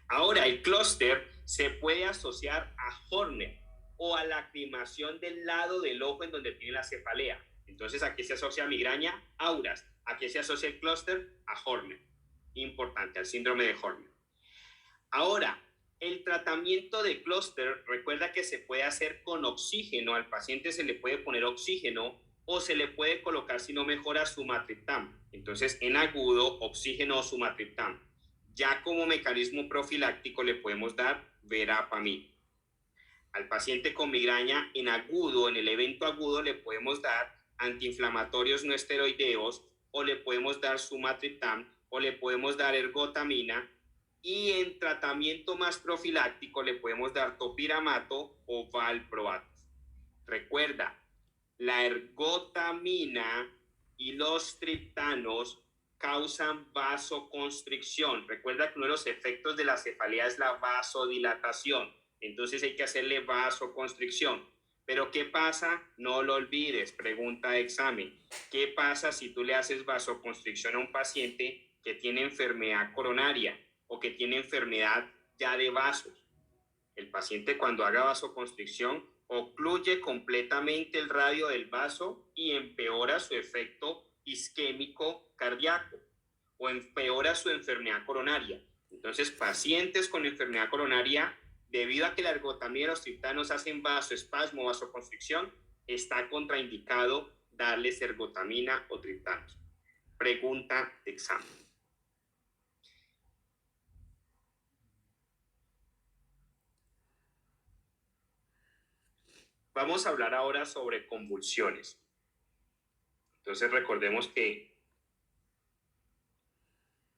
Ahora, el clúster se puede asociar a Horner o a lacrimación del lado del ojo en donde tiene la cefalea. Entonces, ¿a qué se asocia migraña? Auras. ¿A qué se asocia el clúster? A Horner. Importante, al síndrome de Horner. Ahora, el tratamiento de clúster, recuerda que se puede hacer con oxígeno. Al paciente se le puede poner oxígeno o se le puede colocar, si no mejora, sumatriptan. Entonces, en agudo, oxígeno o sumatriptan. Ya como mecanismo profiláctico le podemos dar verapamil. Al paciente con migraña en agudo, en el evento agudo, le podemos dar antiinflamatorios no esteroideos o le podemos dar sumatriptan o le podemos dar ergotamina y en tratamiento más profiláctico le podemos dar topiramato o valproato. Recuerda, la ergotamina y los triptanos causan vasoconstricción. Recuerda que uno de los efectos de la cefalea es la vasodilatación. Entonces hay que hacerle vasoconstricción. Pero ¿qué pasa? No lo olvides, pregunta de examen. ¿Qué pasa si tú le haces vasoconstricción a un paciente que tiene enfermedad coronaria o que tiene enfermedad ya de vasos? El paciente, cuando haga vasoconstricción, ocluye completamente el radio del vaso y empeora su efecto isquémico cardíaco o empeora su enfermedad coronaria. Entonces, pacientes con enfermedad coronaria, debido a que la ergotamina y los triptanos hacen vasoespasmo o vasoconstricción, está contraindicado darles ergotamina o triptanos. Pregunta de examen. Vamos a hablar ahora sobre convulsiones. Entonces recordemos que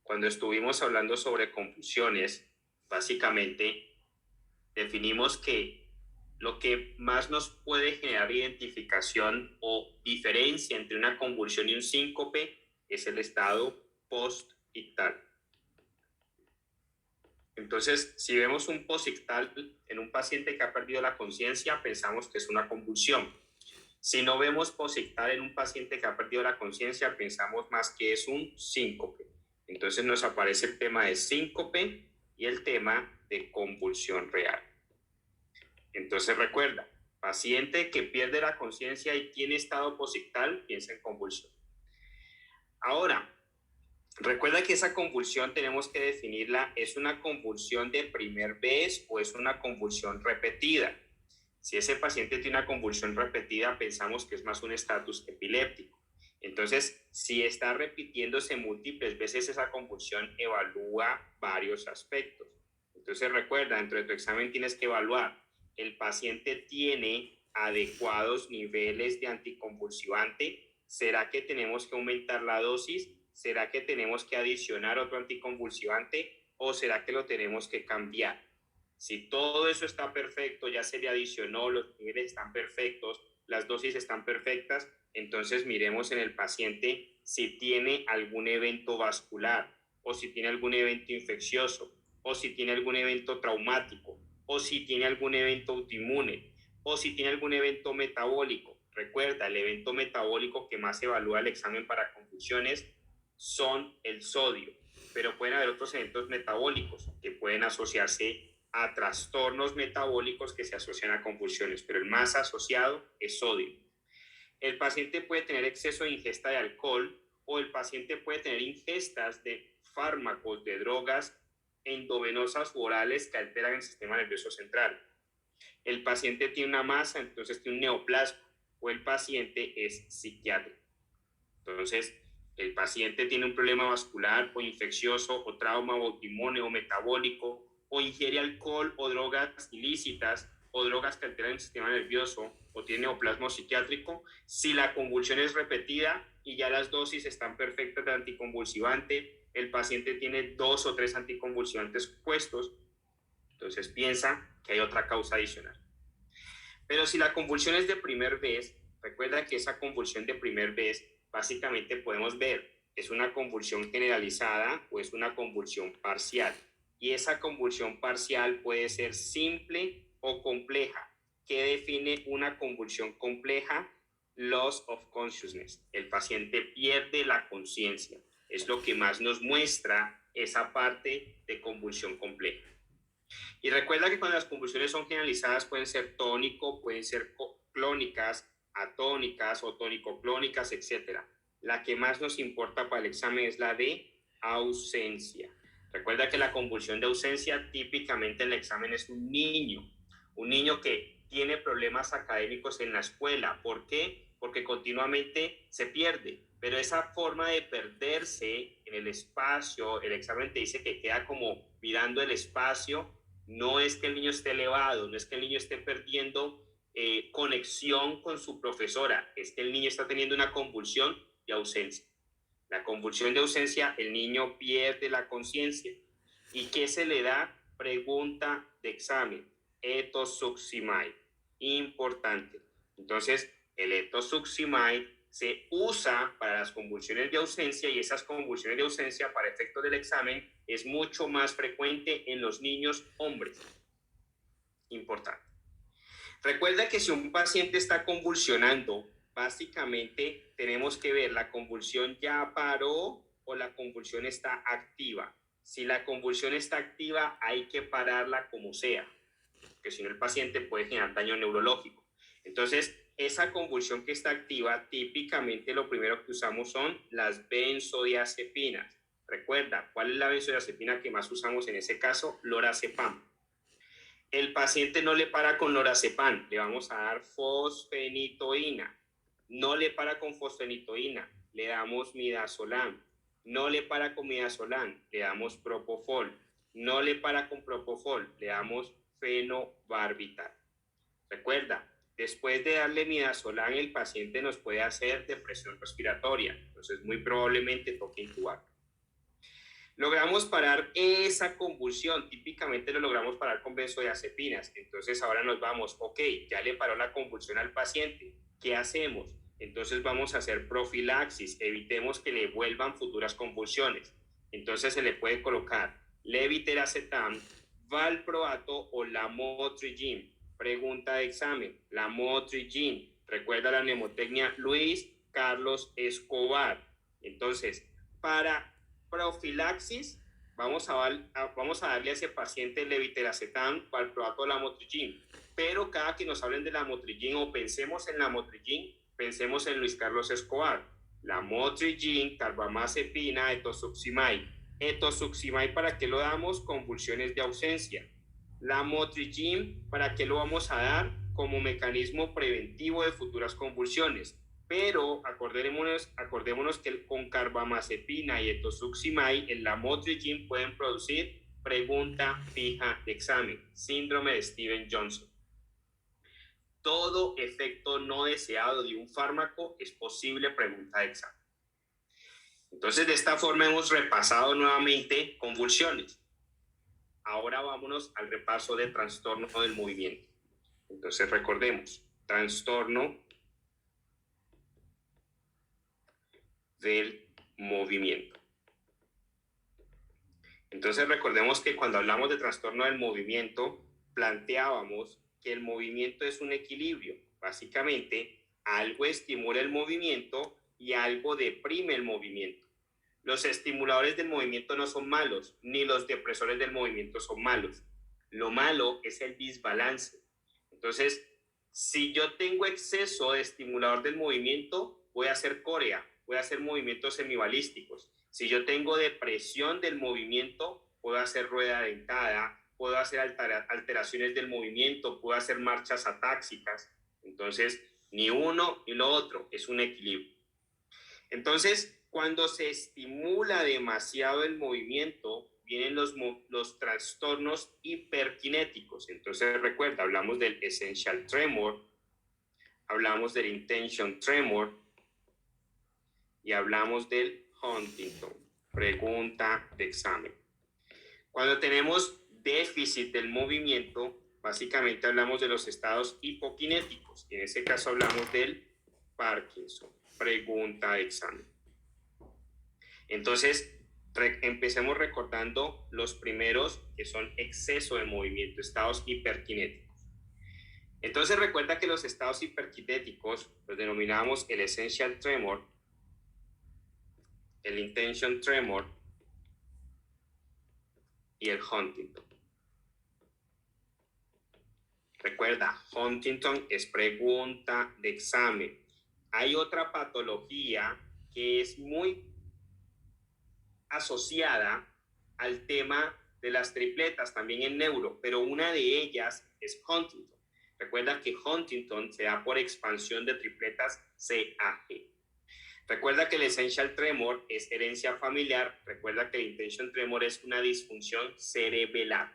cuando estuvimos hablando sobre convulsiones, básicamente definimos que lo que más nos puede generar identificación o diferencia entre una convulsión y un síncope es el estado postictal. Entonces, si vemos un postictal en un paciente que ha perdido la conciencia, pensamos que es una convulsión. Si no vemos postictal en un paciente que ha perdido la conciencia, pensamos más que es un síncope. Entonces nos aparece el tema de síncope y el tema de convulsión real. Entonces recuerda, paciente que pierde la conciencia y tiene estado postictal, piensa en convulsión. Ahora, recuerda que esa convulsión tenemos que definirla, ¿es una convulsión de primer vez o es una convulsión repetida? Si ese paciente tiene una convulsión repetida, pensamos que es más un estatus epiléptico. Entonces, si está repitiéndose múltiples veces esa convulsión, evalúa varios aspectos. Entonces, recuerda, dentro de tu examen tienes que evaluar, ¿el paciente tiene adecuados niveles de anticonvulsivante? ¿Será que tenemos que aumentar la dosis? ¿Será que tenemos que adicionar otro anticonvulsivante? ¿O será que lo tenemos que cambiar? Si todo eso está perfecto, ya se le adicionó, los niveles están perfectos, las dosis están perfectas, entonces miremos en el paciente si tiene algún evento vascular, o si tiene algún evento infeccioso, o si tiene algún evento traumático, o si tiene algún evento autoinmune, o si tiene algún evento metabólico. Recuerda, el evento metabólico que más evalúa el examen para convulsiones son el sodio, pero pueden haber otros eventos metabólicos que pueden asociarse a trastornos metabólicos que se asocian a convulsiones, pero el más asociado es sodio. El paciente puede tener exceso de ingesta de alcohol o el paciente puede tener ingestas de fármacos, de drogas endovenosas u orales que alteran el sistema nervioso central. El paciente tiene una masa, entonces tiene un neoplasma, o el paciente es psiquiátrico. Entonces, el paciente tiene un problema vascular o infeccioso o trauma o autoinmune o metabólico, o ingiere alcohol o drogas ilícitas o drogas que alteran el sistema nervioso o tiene neoplasma psiquiátrico, si la convulsión es repetida y ya las dosis están perfectas de anticonvulsivante, el paciente tiene 2 o 3 anticonvulsivantes puestos, entonces piensa que hay otra causa adicional. Pero si la convulsión es de primer vez, recuerda que esa convulsión de primer vez básicamente podemos ver, ¿es una convulsión generalizada o es una convulsión parcial? Y esa convulsión parcial puede ser simple o compleja. ¿Qué define una convulsión compleja? Loss of consciousness. El paciente pierde la conciencia. Es lo que más nos muestra esa parte de convulsión compleja. Y recuerda que cuando las convulsiones son generalizadas pueden ser tónico, pueden ser clónicas, atónicas o tónico-clónicas, etc. La que más nos importa para el examen es la de ausencia. Recuerda que la convulsión de ausencia típicamente en el examen es un niño que tiene problemas académicos en la escuela. ¿Por qué? Porque continuamente se pierde, pero esa forma de perderse en el espacio, el examen te dice que queda como mirando el espacio, no es que el niño esté elevado, no es que el niño esté perdiendo conexión con su profesora, es que el niño está teniendo una convulsión de ausencia. La convulsión de ausencia, el niño pierde la conciencia. ¿Y qué se le da? Pregunta de examen, etosuximide, importante. Entonces, el etosuximide se usa para las convulsiones de ausencia y esas convulsiones de ausencia para efectos del examen es mucho más frecuente en los niños hombres. Importante. Recuerda que si un paciente está convulsionando, básicamente tenemos que ver la convulsión ya paró o la convulsión está activa. Si la convulsión está activa, hay que pararla como sea, porque si no el paciente puede generar daño neurológico. Entonces, esa convulsión que está activa, típicamente lo primero que usamos son las benzodiazepinas. Recuerda, ¿cuál es la benzodiazepina que más usamos en ese caso? Lorazepam. El paciente no le para con lorazepam, le vamos a dar fosfenitoína. No le para con fosfenitoína, le damos midazolam. No le para con midazolam, le damos propofol. No le para con propofol, le damos fenobarbital. Recuerda, después de darle midazolam, el paciente nos puede hacer depresión respiratoria, entonces muy probablemente toque intubar. Logramos parar esa convulsión, típicamente lo logramos parar con benzodiazepinas, entonces ahora nos vamos, ok, ya le paró la convulsión al paciente, ¿qué hacemos? Entonces vamos a hacer profilaxis, evitemos que le vuelvan futuras convulsiones, entonces se le puede colocar levetiracetam, valproato o lamotrigine. Pregunta de examen, lamotrigine, recuerda la mnemotecnia Luis Carlos Escobar. Entonces, para profilaxis, vamos a darle a ese paciente levetiracetam, valproato o lamotrigine. Pero cada que nos hablen de lamotrigine o pensemos en lamotrigine, pensemos en Luis Carlos Escobar. Lamotrigine, carbamazepina, etosuximay. Etosuximay, ¿para qué lo damos? Convulsiones de ausencia. Lamotrigine, ¿para qué lo vamos a dar? Como mecanismo preventivo de futuras convulsiones. Pero acordémonos que con carbamazepina y etosuximay, el lamotrigine pueden producir pregunta fija de examen, síndrome de Stevens-Johnson. Todo efecto no deseado de un fármaco es posible pregunta de examen. Entonces, de esta forma hemos repasado nuevamente convulsiones. Ahora vámonos al repaso de trastorno del movimiento. Entonces, recordemos, trastorno del movimiento. Entonces, recordemos que cuando hablamos de trastorno del movimiento, planteábamos que el movimiento es un equilibrio. Básicamente, algo estimula el movimiento y algo deprime el movimiento. Los estimuladores del movimiento no son malos, ni los depresores del movimiento son malos. Lo malo es el desbalance. Entonces, si yo tengo exceso de estimulador del movimiento, voy a hacer corea, voy a hacer movimientos semibalísticos. Si yo tengo depresión del movimiento, puedo hacer rueda dentada, puedo hacer alteraciones del movimiento, puedo hacer marchas atáxicas. Entonces, ni uno ni lo otro, es un equilibrio. Entonces, cuando se estimula demasiado el movimiento, vienen los trastornos hiperkinéticos. Entonces, recuerda, hablamos del essential tremor, hablamos del intention tremor y hablamos del Huntington. Pregunta de examen. Cuando tenemos déficit del movimiento, básicamente hablamos de los estados hipokinéticos. En ese caso hablamos del Parkinson. Pregunta de examen. Entonces, empecemos recordando los primeros, que son exceso de movimiento, estados hiperkinéticos. Entonces, recuerda que los estados hiperkinéticos los denominamos el essential tremor, el intention tremor y el Huntington. Recuerda, Huntington es pregunta de examen. Hay otra patología que es muy asociada al tema de las tripletas, también en neuro, pero una de ellas es Huntington. Recuerda que Huntington se da por expansión de tripletas CAG. Recuerda que el essential tremor es herencia familiar. Recuerda que el intention tremor es una disfunción cerebral.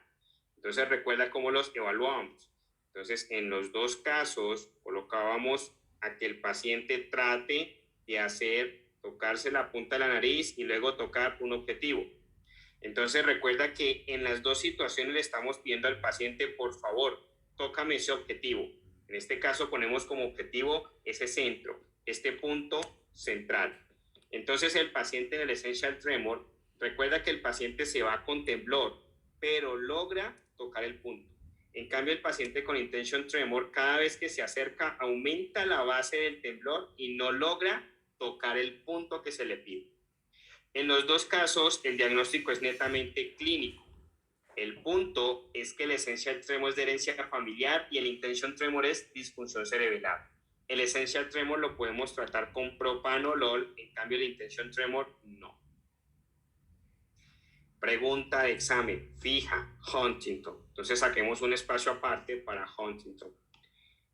Entonces, recuerda cómo los evaluamos. Entonces, en los dos casos, colocábamos a que el paciente trate de tocarse la punta de la nariz y luego tocar un objetivo. Entonces, recuerda que en las dos situaciones le estamos pidiendo al paciente, por favor, tócame ese objetivo. En este caso, ponemos como objetivo ese centro. este punto central. Entonces el paciente en el essential tremor, recuerda que el paciente se va con temblor, pero logra tocar el punto. En cambio, el paciente con intention tremor, cada vez que se acerca, aumenta la base del temblor y no logra tocar el punto que se le pide. En los dos casos, el diagnóstico es netamente clínico. El punto es que el essential tremor es de herencia familiar y el intention tremor es disfunción cerebral. El essential tremor lo podemos tratar con propranolol, en cambio el intention tremor no. Pregunta de examen, fija, Huntington. Entonces saquemos un espacio aparte para Huntington.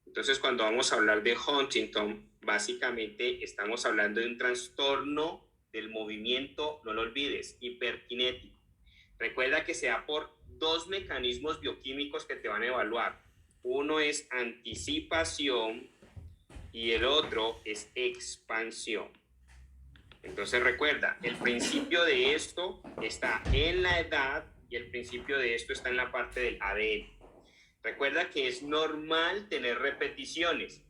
Entonces cuando vamos a hablar de Huntington, básicamente estamos hablando de un trastorno del movimiento, no lo olvides, hiperkinético. Recuerda que se da por dos mecanismos bioquímicos que te van a evaluar. Uno es anticipación y el otro es expansión. Entonces recuerda, el principio de esto está en la edad y el principio de esto está en la parte del ADN. Recuerda que es normal tener repeticiones.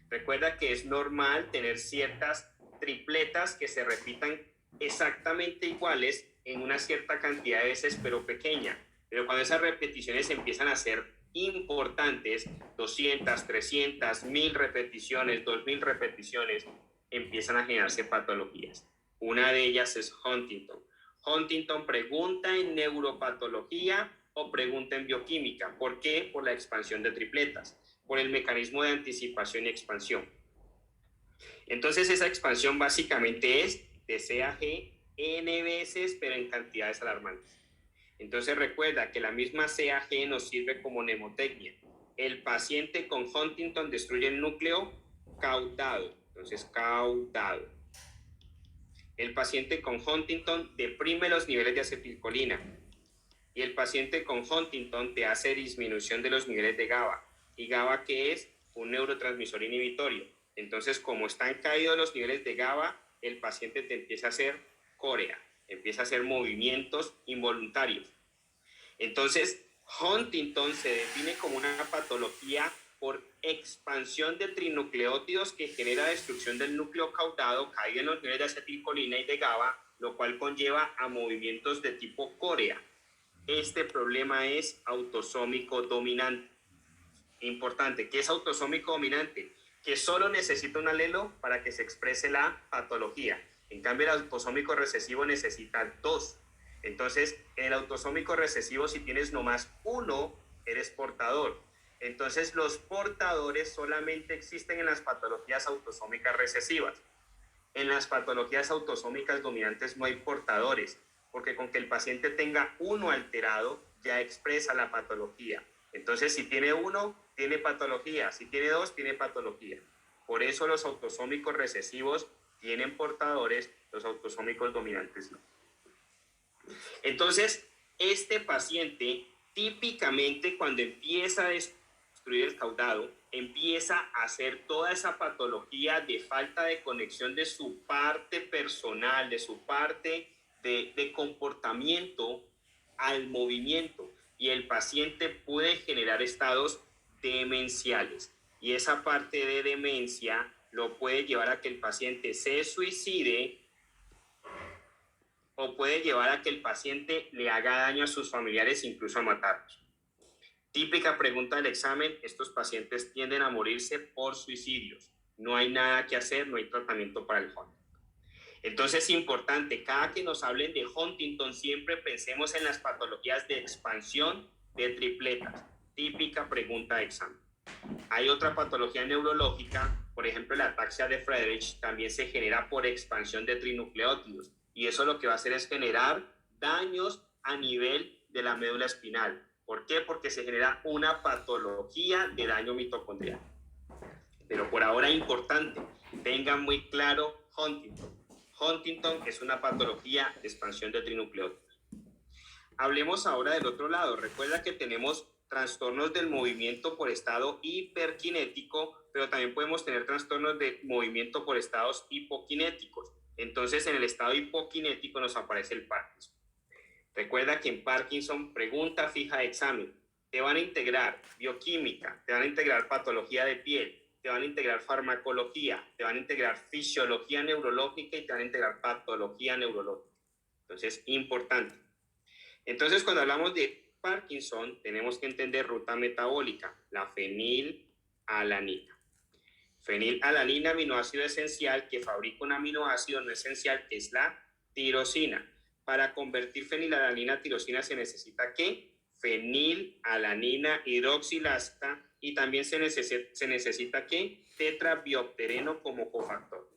Recuerda que es normal tener ciertas tripletas que se repitan exactamente iguales en una cierta cantidad de veces, pero pequeña. Pero cuando esas repeticiones empiezan a ser importantes, 200, 300, 1000 repeticiones, 2000 repeticiones, empiezan a generarse patologías. Una de ellas es Huntington. Huntington pregunta en neuropatología o pregunta en bioquímica. ¿Por qué? Por la expansión de tripletas, por el mecanismo de anticipación y expansión. Entonces esa expansión básicamente es de CAG N veces, pero en cantidades alarmantes. Entonces recuerda que la misma CAG nos sirve como mnemotecnia. El paciente con Huntington destruye el núcleo caudado. Entonces, caudado. El paciente con Huntington deprime los niveles de acetilcolina. Y el paciente con Huntington te hace disminución de los niveles de GABA. ¿Y GABA qué es? Un neurotransmisor inhibitorio. Entonces, como están caídos los niveles de GABA, el paciente te empieza a hacer corea, empieza a hacer movimientos involuntarios. Entonces, Huntington se define como una patología por expansión de trinucleótidos que genera destrucción del núcleo caudado, caída en los niveles de acetilcolina y de GABA, lo cual conlleva a movimientos de tipo corea. Este problema es autosómico dominante. Importante, ¿qué es autosómico dominante? Que solo necesita un alelo para que se exprese la patología. En cambio, el autosómico recesivo necesita dos. Entonces, en el autosómico recesivo, si tienes nomás uno, eres portador. Entonces, los portadores solamente existen en las patologías autosómicas recesivas. En las patologías autosómicas dominantes no hay portadores, porque con que el paciente tenga uno alterado, ya expresa la patología. Entonces, si tiene uno, tiene patología. Si tiene dos, tiene patología. Por eso los autosómicos recesivos tienen portadores, los autosómicos dominantes no. Entonces, este paciente típicamente cuando empieza a destruir el caudado, empieza a hacer toda esa patología de falta de conexión de su parte personal, de su parte de comportamiento al movimiento. Y el paciente puede generar estados demenciales. Y esa parte de demencia lo puede llevar a que el paciente se suicide o puede llevar a que el paciente le haga daño a sus familiares, incluso a matarlos. Típica pregunta del examen, estos pacientes tienden a morirse por suicidios. No hay nada que hacer, no hay tratamiento para el Huntington. Entonces es importante, cada que nos hablen de Huntington, siempre pensemos en las patologías de expansión de tripletas. Típica pregunta de examen. Hay otra patología neurológica, por ejemplo, la ataxia de Friedreich, también se genera por expansión de trinucleótidos. Y eso lo que va a hacer es generar daños a nivel de la médula espinal. ¿Por qué? Porque se genera una patología de daño mitocondrial. Pero por ahora importante, tengan muy claro Huntington. Huntington es una patología de expansión de trinucleótidos. Hablemos ahora del otro lado. Recuerda que tenemos trastornos del movimiento por estado hiperkinético, pero también podemos tener trastornos de movimiento por estados hipokinéticos. Entonces, en el estado hipokinético nos aparece el Parkinson. Recuerda que en Parkinson, pregunta fija de examen, te van a integrar bioquímica, te van a integrar patología de piel, te van a integrar farmacología, te van a integrar fisiología neurológica y te van a integrar patología neurológica. Entonces, importante. Entonces, cuando hablamos de Parkinson, tenemos que entender ruta metabólica, la fenilalanina. Fenilalanina, aminoácido esencial que fabrica un aminoácido no esencial que es la tirosina. Para convertir fenilalanina a tirosina se necesita ¿qué? Fenilalanina hidroxilasa y también se necesita ¿qué? Tetrabioptereno como cofactor.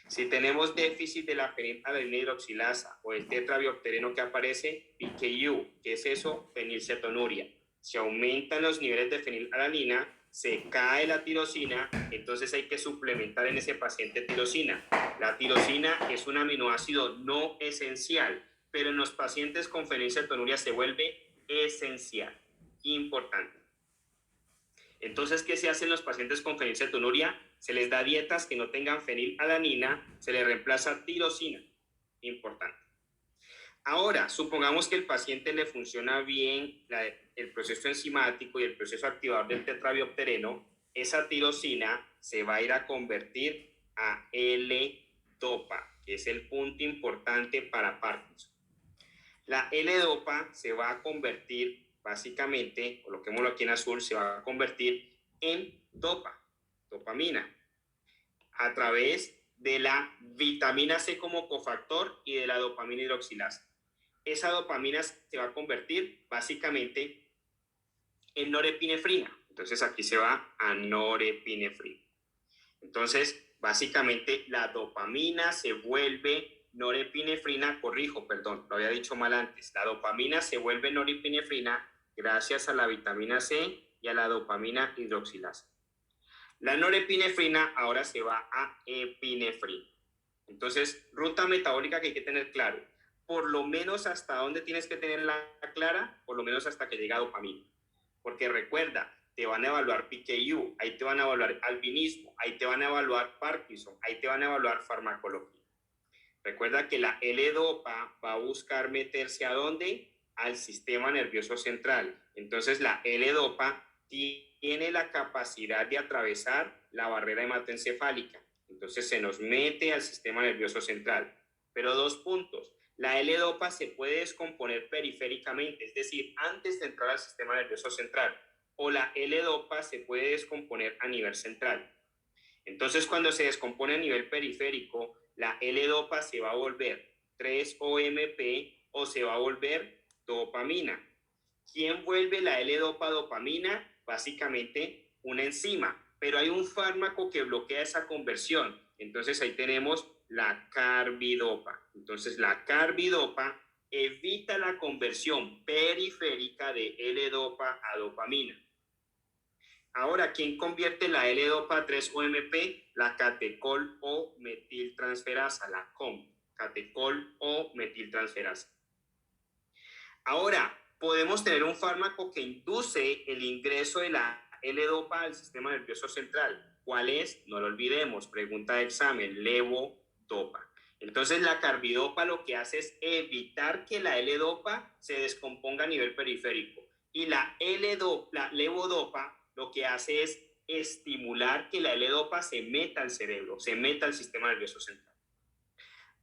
Si tenemos déficit de la fenilalanina hidroxilasa o el tetrabioptereno que aparece, PKU, ¿qué es eso? Fenilcetonuria. Si aumentan los niveles de fenilalanina, se cae la tirosina, entonces hay que suplementar en ese paciente tirosina. La tirosina es un aminoácido no esencial, pero en los pacientes con fenilcetonuria se vuelve esencial, importante. Entonces, ¿qué se hace en los pacientes con fenilcetonuria? Se les da dietas que no tengan fenilalanina, se les reemplaza tirosina, importante. Ahora, supongamos que el paciente le funciona bien el proceso enzimático y el proceso activador del tetrabioptereno, esa tirosina se va a ir a convertir a L-dopa, que es el punto importante para Parkinson. La L-dopa se va a convertir, básicamente, coloquémoslo aquí en azul, se va a convertir en dopamina, a través de la vitamina C como cofactor y de la dopamina hidroxilasa. Esa dopamina se va a convertir básicamente en norepinefrina. Entonces aquí se va a norepinefrina. Entonces, básicamente la dopamina se vuelve norepinefrina, lo había dicho mal antes. La dopamina se vuelve norepinefrina gracias a la vitamina C y a la dopamina hidroxilasa. La norepinefrina ahora se va a epinefrina. Entonces, ruta metabólica que hay que tener claro. Por lo menos hasta dónde tienes que tenerla clara, por lo menos hasta que llega a dopamina. Porque recuerda, te van a evaluar PKU, ahí te van a evaluar albinismo, ahí te van a evaluar Parkinson, ahí te van a evaluar farmacología. Recuerda que la L-dopa va a buscar meterse ¿a dónde? Al sistema nervioso central. Entonces la L-dopa tiene la capacidad de atravesar la barrera hematoencefálica. Entonces se nos mete al sistema nervioso central. Pero 2 puntos. La L-dopa se puede descomponer periféricamente, es decir, antes de entrar al sistema nervioso central. O la L-dopa se puede descomponer a nivel central. Entonces, cuando se descompone a nivel periférico, la L-dopa se va a volver 3-OMP o se va a volver dopamina. ¿Quién vuelve la L-dopa dopamina? Básicamente una enzima, pero hay un fármaco que bloquea esa conversión. Entonces ahí tenemos la carbidopa. Entonces la carbidopa evita la conversión periférica de L-dopa a dopamina. Ahora, ¿quién convierte la L-dopa a 3-OMP? La catecol o metiltransferasa, la COM, catecol o metiltransferasa. Ahora, podemos tener un fármaco que induce el ingreso de la L-dopa al sistema nervioso central. ¿Cuál es? No lo olvidemos, pregunta de examen, levodopa. Entonces, la carbidopa lo que hace es evitar que la L-dopa se descomponga a nivel periférico. Y la levodopa lo que hace es estimular que la L-dopa se meta al cerebro, se meta al sistema nervioso central.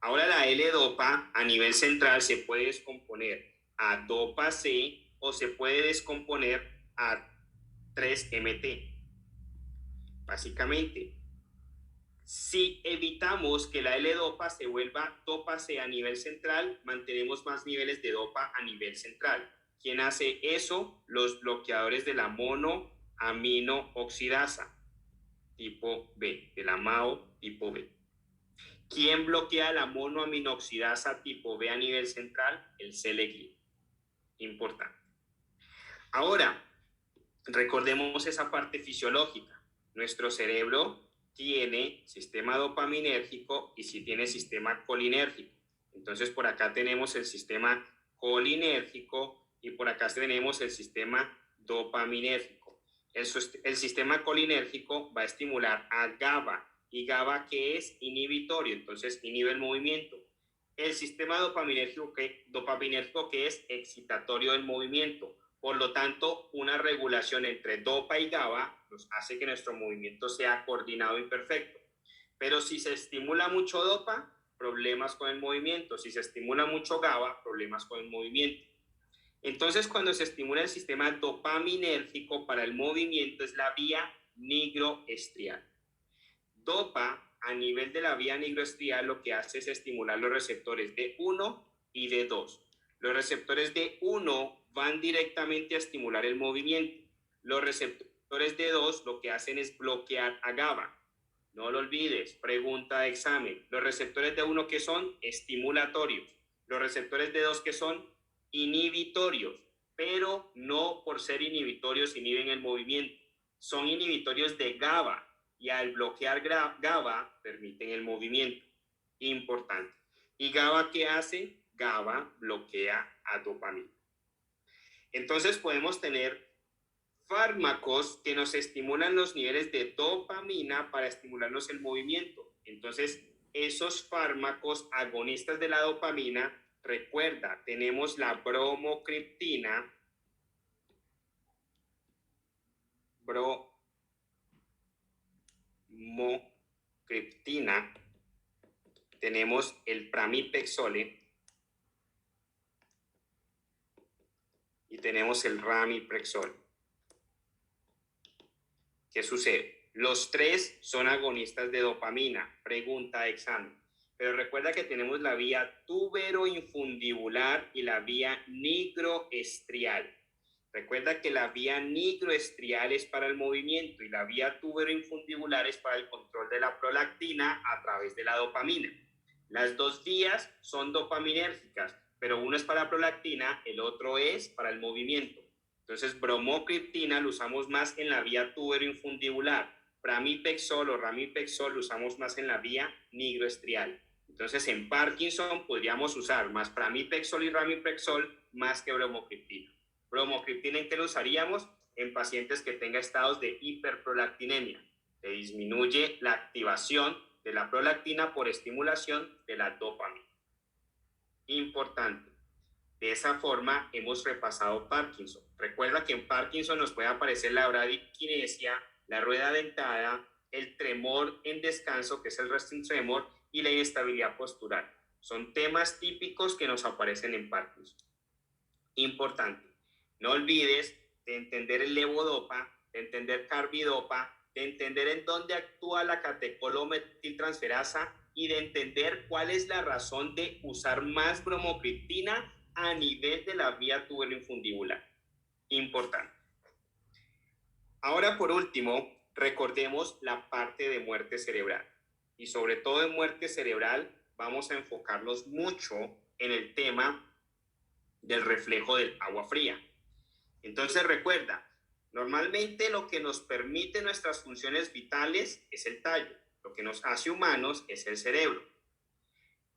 Ahora la L-dopa a nivel central se puede descomponer a dopa C o se puede descomponer a 3-MT. Básicamente, si evitamos que la L-dopa se vuelva dopa C a nivel central, mantenemos más niveles de dopa a nivel central. ¿Quién hace eso? Los bloqueadores de la monoaminooxidasa tipo B, de la MAO tipo B. ¿Quién bloquea la monoaminooxidasa tipo B a nivel central? El Seleglin. Importante. Ahora, recordemos esa parte fisiológica. Nuestro cerebro tiene sistema dopaminérgico y sí tiene sistema colinérgico. Entonces, por acá tenemos el sistema colinérgico y por acá tenemos el sistema dopaminérgico. El sistema colinérgico va a estimular a GABA, y GABA que es inhibitorio, entonces inhibe el movimiento. El sistema dopaminérgico que es excitatorio del movimiento. Por lo tanto, una regulación entre dopa y GABA nos hace que nuestro movimiento sea coordinado y perfecto. Pero si se estimula mucho dopa, problemas con el movimiento. Si se estimula mucho GABA, problemas con el movimiento. Entonces, cuando se estimula el sistema dopaminérgico para el movimiento, es la vía nigroestrial. Dopa, a nivel de la vía nigroestrial, lo que hace es estimular los receptores D1 y D2. Los receptores D1 van directamente a estimular el movimiento. Los receptores D2 lo que hacen es bloquear a GABA. No lo olvides, pregunta de examen. Los receptores D1, ¿qué son? Estimulatorios. Los receptores D2, ¿qué son? Inhibitorios. Pero no por ser inhibitorios inhiben el movimiento. Son inhibitorios de GABA. Y al bloquear GABA permiten el movimiento. Importante. ¿Y GABA qué hace? GABA bloquea a dopamina. Entonces podemos tener fármacos que nos estimulan los niveles de dopamina para estimularnos el movimiento. Entonces, esos fármacos agonistas de la dopamina, recuerda, tenemos la bromocriptina, tenemos el pramipexole y tenemos el ramiprexol. ¿Qué sucede? Los tres son agonistas de dopamina. Pregunta de examen. Pero recuerda que tenemos la vía tuberoinfundibular y la vía nigroestrial. Recuerda que la vía nigroestrial es para el movimiento y la vía tuberoinfundibular es para el control de la prolactina a través de la dopamina. Las dos vías son dopaminérgicas, pero uno es para prolactina, el otro es para el movimiento. Entonces, bromocriptina lo usamos más en la vía tuberoinfundibular. Pramipexol o ramipexol lo usamos más en la vía nigroestrial. Entonces, en Parkinson podríamos usar más pramipexol y ramipexol más que bromocriptina. Bromocriptina, ¿en qué lo usaríamos? En pacientes que tengan estados de hiperprolactinemia. Se disminuye la activación de la prolactina por estimulación de la dopamina. Importante. De esa forma hemos repasado Parkinson. Recuerda que en Parkinson nos puede aparecer la bradiquinesia, la rueda dentada, el tremor en descanso, que es el resting tremor, y la inestabilidad postural. Son temas típicos que nos aparecen en Parkinson. Importante. No olvides de entender el levodopa, de entender carbidopa, de entender en dónde actúa la catecolometiltransferasa y de entender cuál es la razón de usar más bromocriptina a nivel de la vía tuberoinfundibular. Importante. Ahora, por último, recordemos la parte de muerte cerebral. Y sobre todo en muerte cerebral vamos a enfocarnos mucho en el tema del reflejo del agua fría. Entonces recuerda, normalmente lo que nos permite nuestras funciones vitales es el tallo. Lo que nos hace humanos es el cerebro.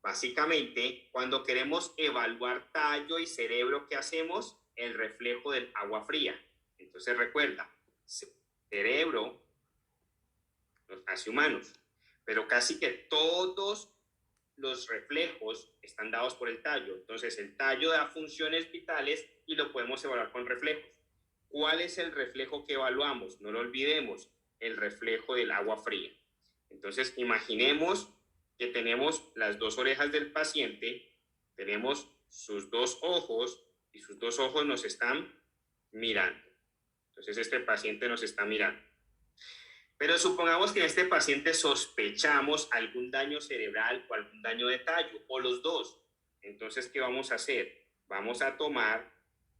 Básicamente, cuando queremos evaluar tallo y cerebro, ¿qué hacemos? El reflejo del agua fría. Entonces recuerda, cerebro nos hace humanos, pero casi que todos los reflejos están dados por el tallo. Entonces el tallo da funciones vitales y lo podemos evaluar con reflejos. ¿Cuál es el reflejo que evaluamos? No lo olvidemos, el reflejo del agua fría. Entonces imaginemos que tenemos las dos orejas del paciente, tenemos sus dos ojos y sus dos ojos nos están mirando. Entonces este paciente nos está mirando. Pero supongamos que en este paciente sospechamos algún daño cerebral o algún daño de tallo, o los dos. Entonces, ¿qué vamos a hacer? Vamos a tomar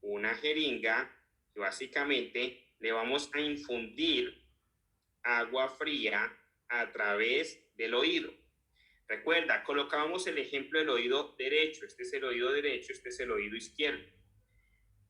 una jeringa y básicamente le vamos a infundir agua fría a través del oído. Recuerda, colocábamos el ejemplo del oído derecho. Este es el oído derecho, este es el oído izquierdo.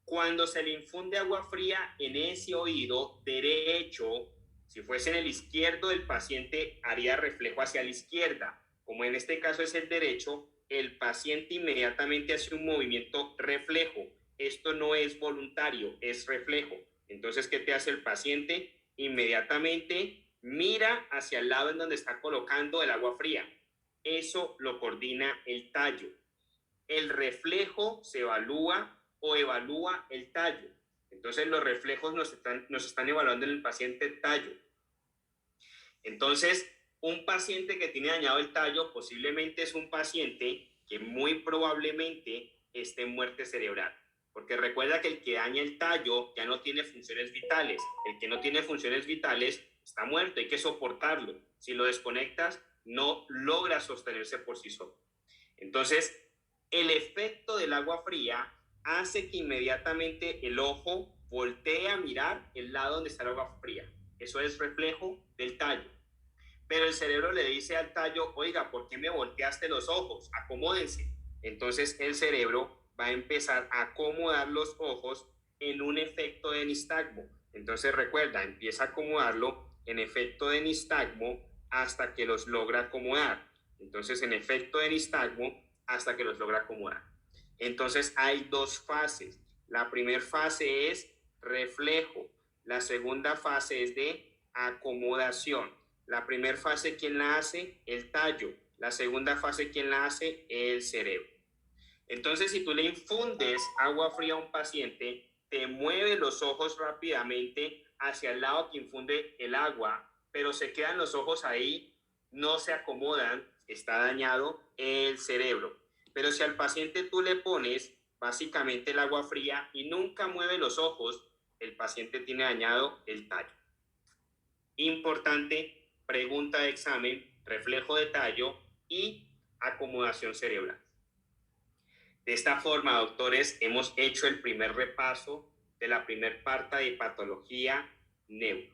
Cuando se le infunde agua fría en ese oído derecho, si fuese en el izquierdo, el paciente haría reflejo hacia la izquierda. Como en este caso es el derecho, el paciente inmediatamente hace un movimiento reflejo. Esto no es voluntario, es reflejo. Entonces, ¿qué te hace el paciente? Inmediatamente mira hacia el lado en donde está colocando el agua fría. Eso lo coordina el tallo. El reflejo se evalúa o evalúa el tallo. Entonces los reflejos nos están evaluando en el paciente tallo. Entonces, un paciente que tiene dañado el tallo posiblemente es un paciente que muy probablemente esté en muerte cerebral. Porque recuerda que el que daña el tallo ya no tiene funciones vitales. El que no tiene funciones vitales está muerto, hay que soportarlo. Si lo desconectas, no logra sostenerse por sí solo. Entonces, el efecto del agua fría hace que inmediatamente el ojo voltee a mirar el lado donde está el agua fría. Eso es reflejo del tallo. Pero el cerebro le dice al tallo, oiga, ¿por qué me volteaste los ojos? Acomódense. Entonces el cerebro va a empezar a acomodar los ojos en un efecto de nistagmo. Entonces recuerda, empieza a acomodarlo en efecto de nistagmo hasta que los logra acomodar. Entonces en efecto de nistagmo hasta que los logra acomodar. Entonces hay dos fases. La primera fase es reflejo. La segunda fase es de acomodación. La primera fase, ¿quién la hace? El tallo. La segunda fase, ¿quién la hace? El cerebro. Entonces, si tú le infundes agua fría a un paciente, te mueve los ojos rápidamente hacia el lado que infunde el agua, pero se quedan los ojos ahí, no se acomodan, está dañado el cerebro. Pero si al paciente tú le pones básicamente el agua fría y nunca mueve los ojos, el paciente tiene dañado el tallo. Importante, pregunta de examen, reflejo de tallo y acomodación cerebral. De esta forma, doctores, hemos hecho el primer repaso de la primer parte de patología neuro.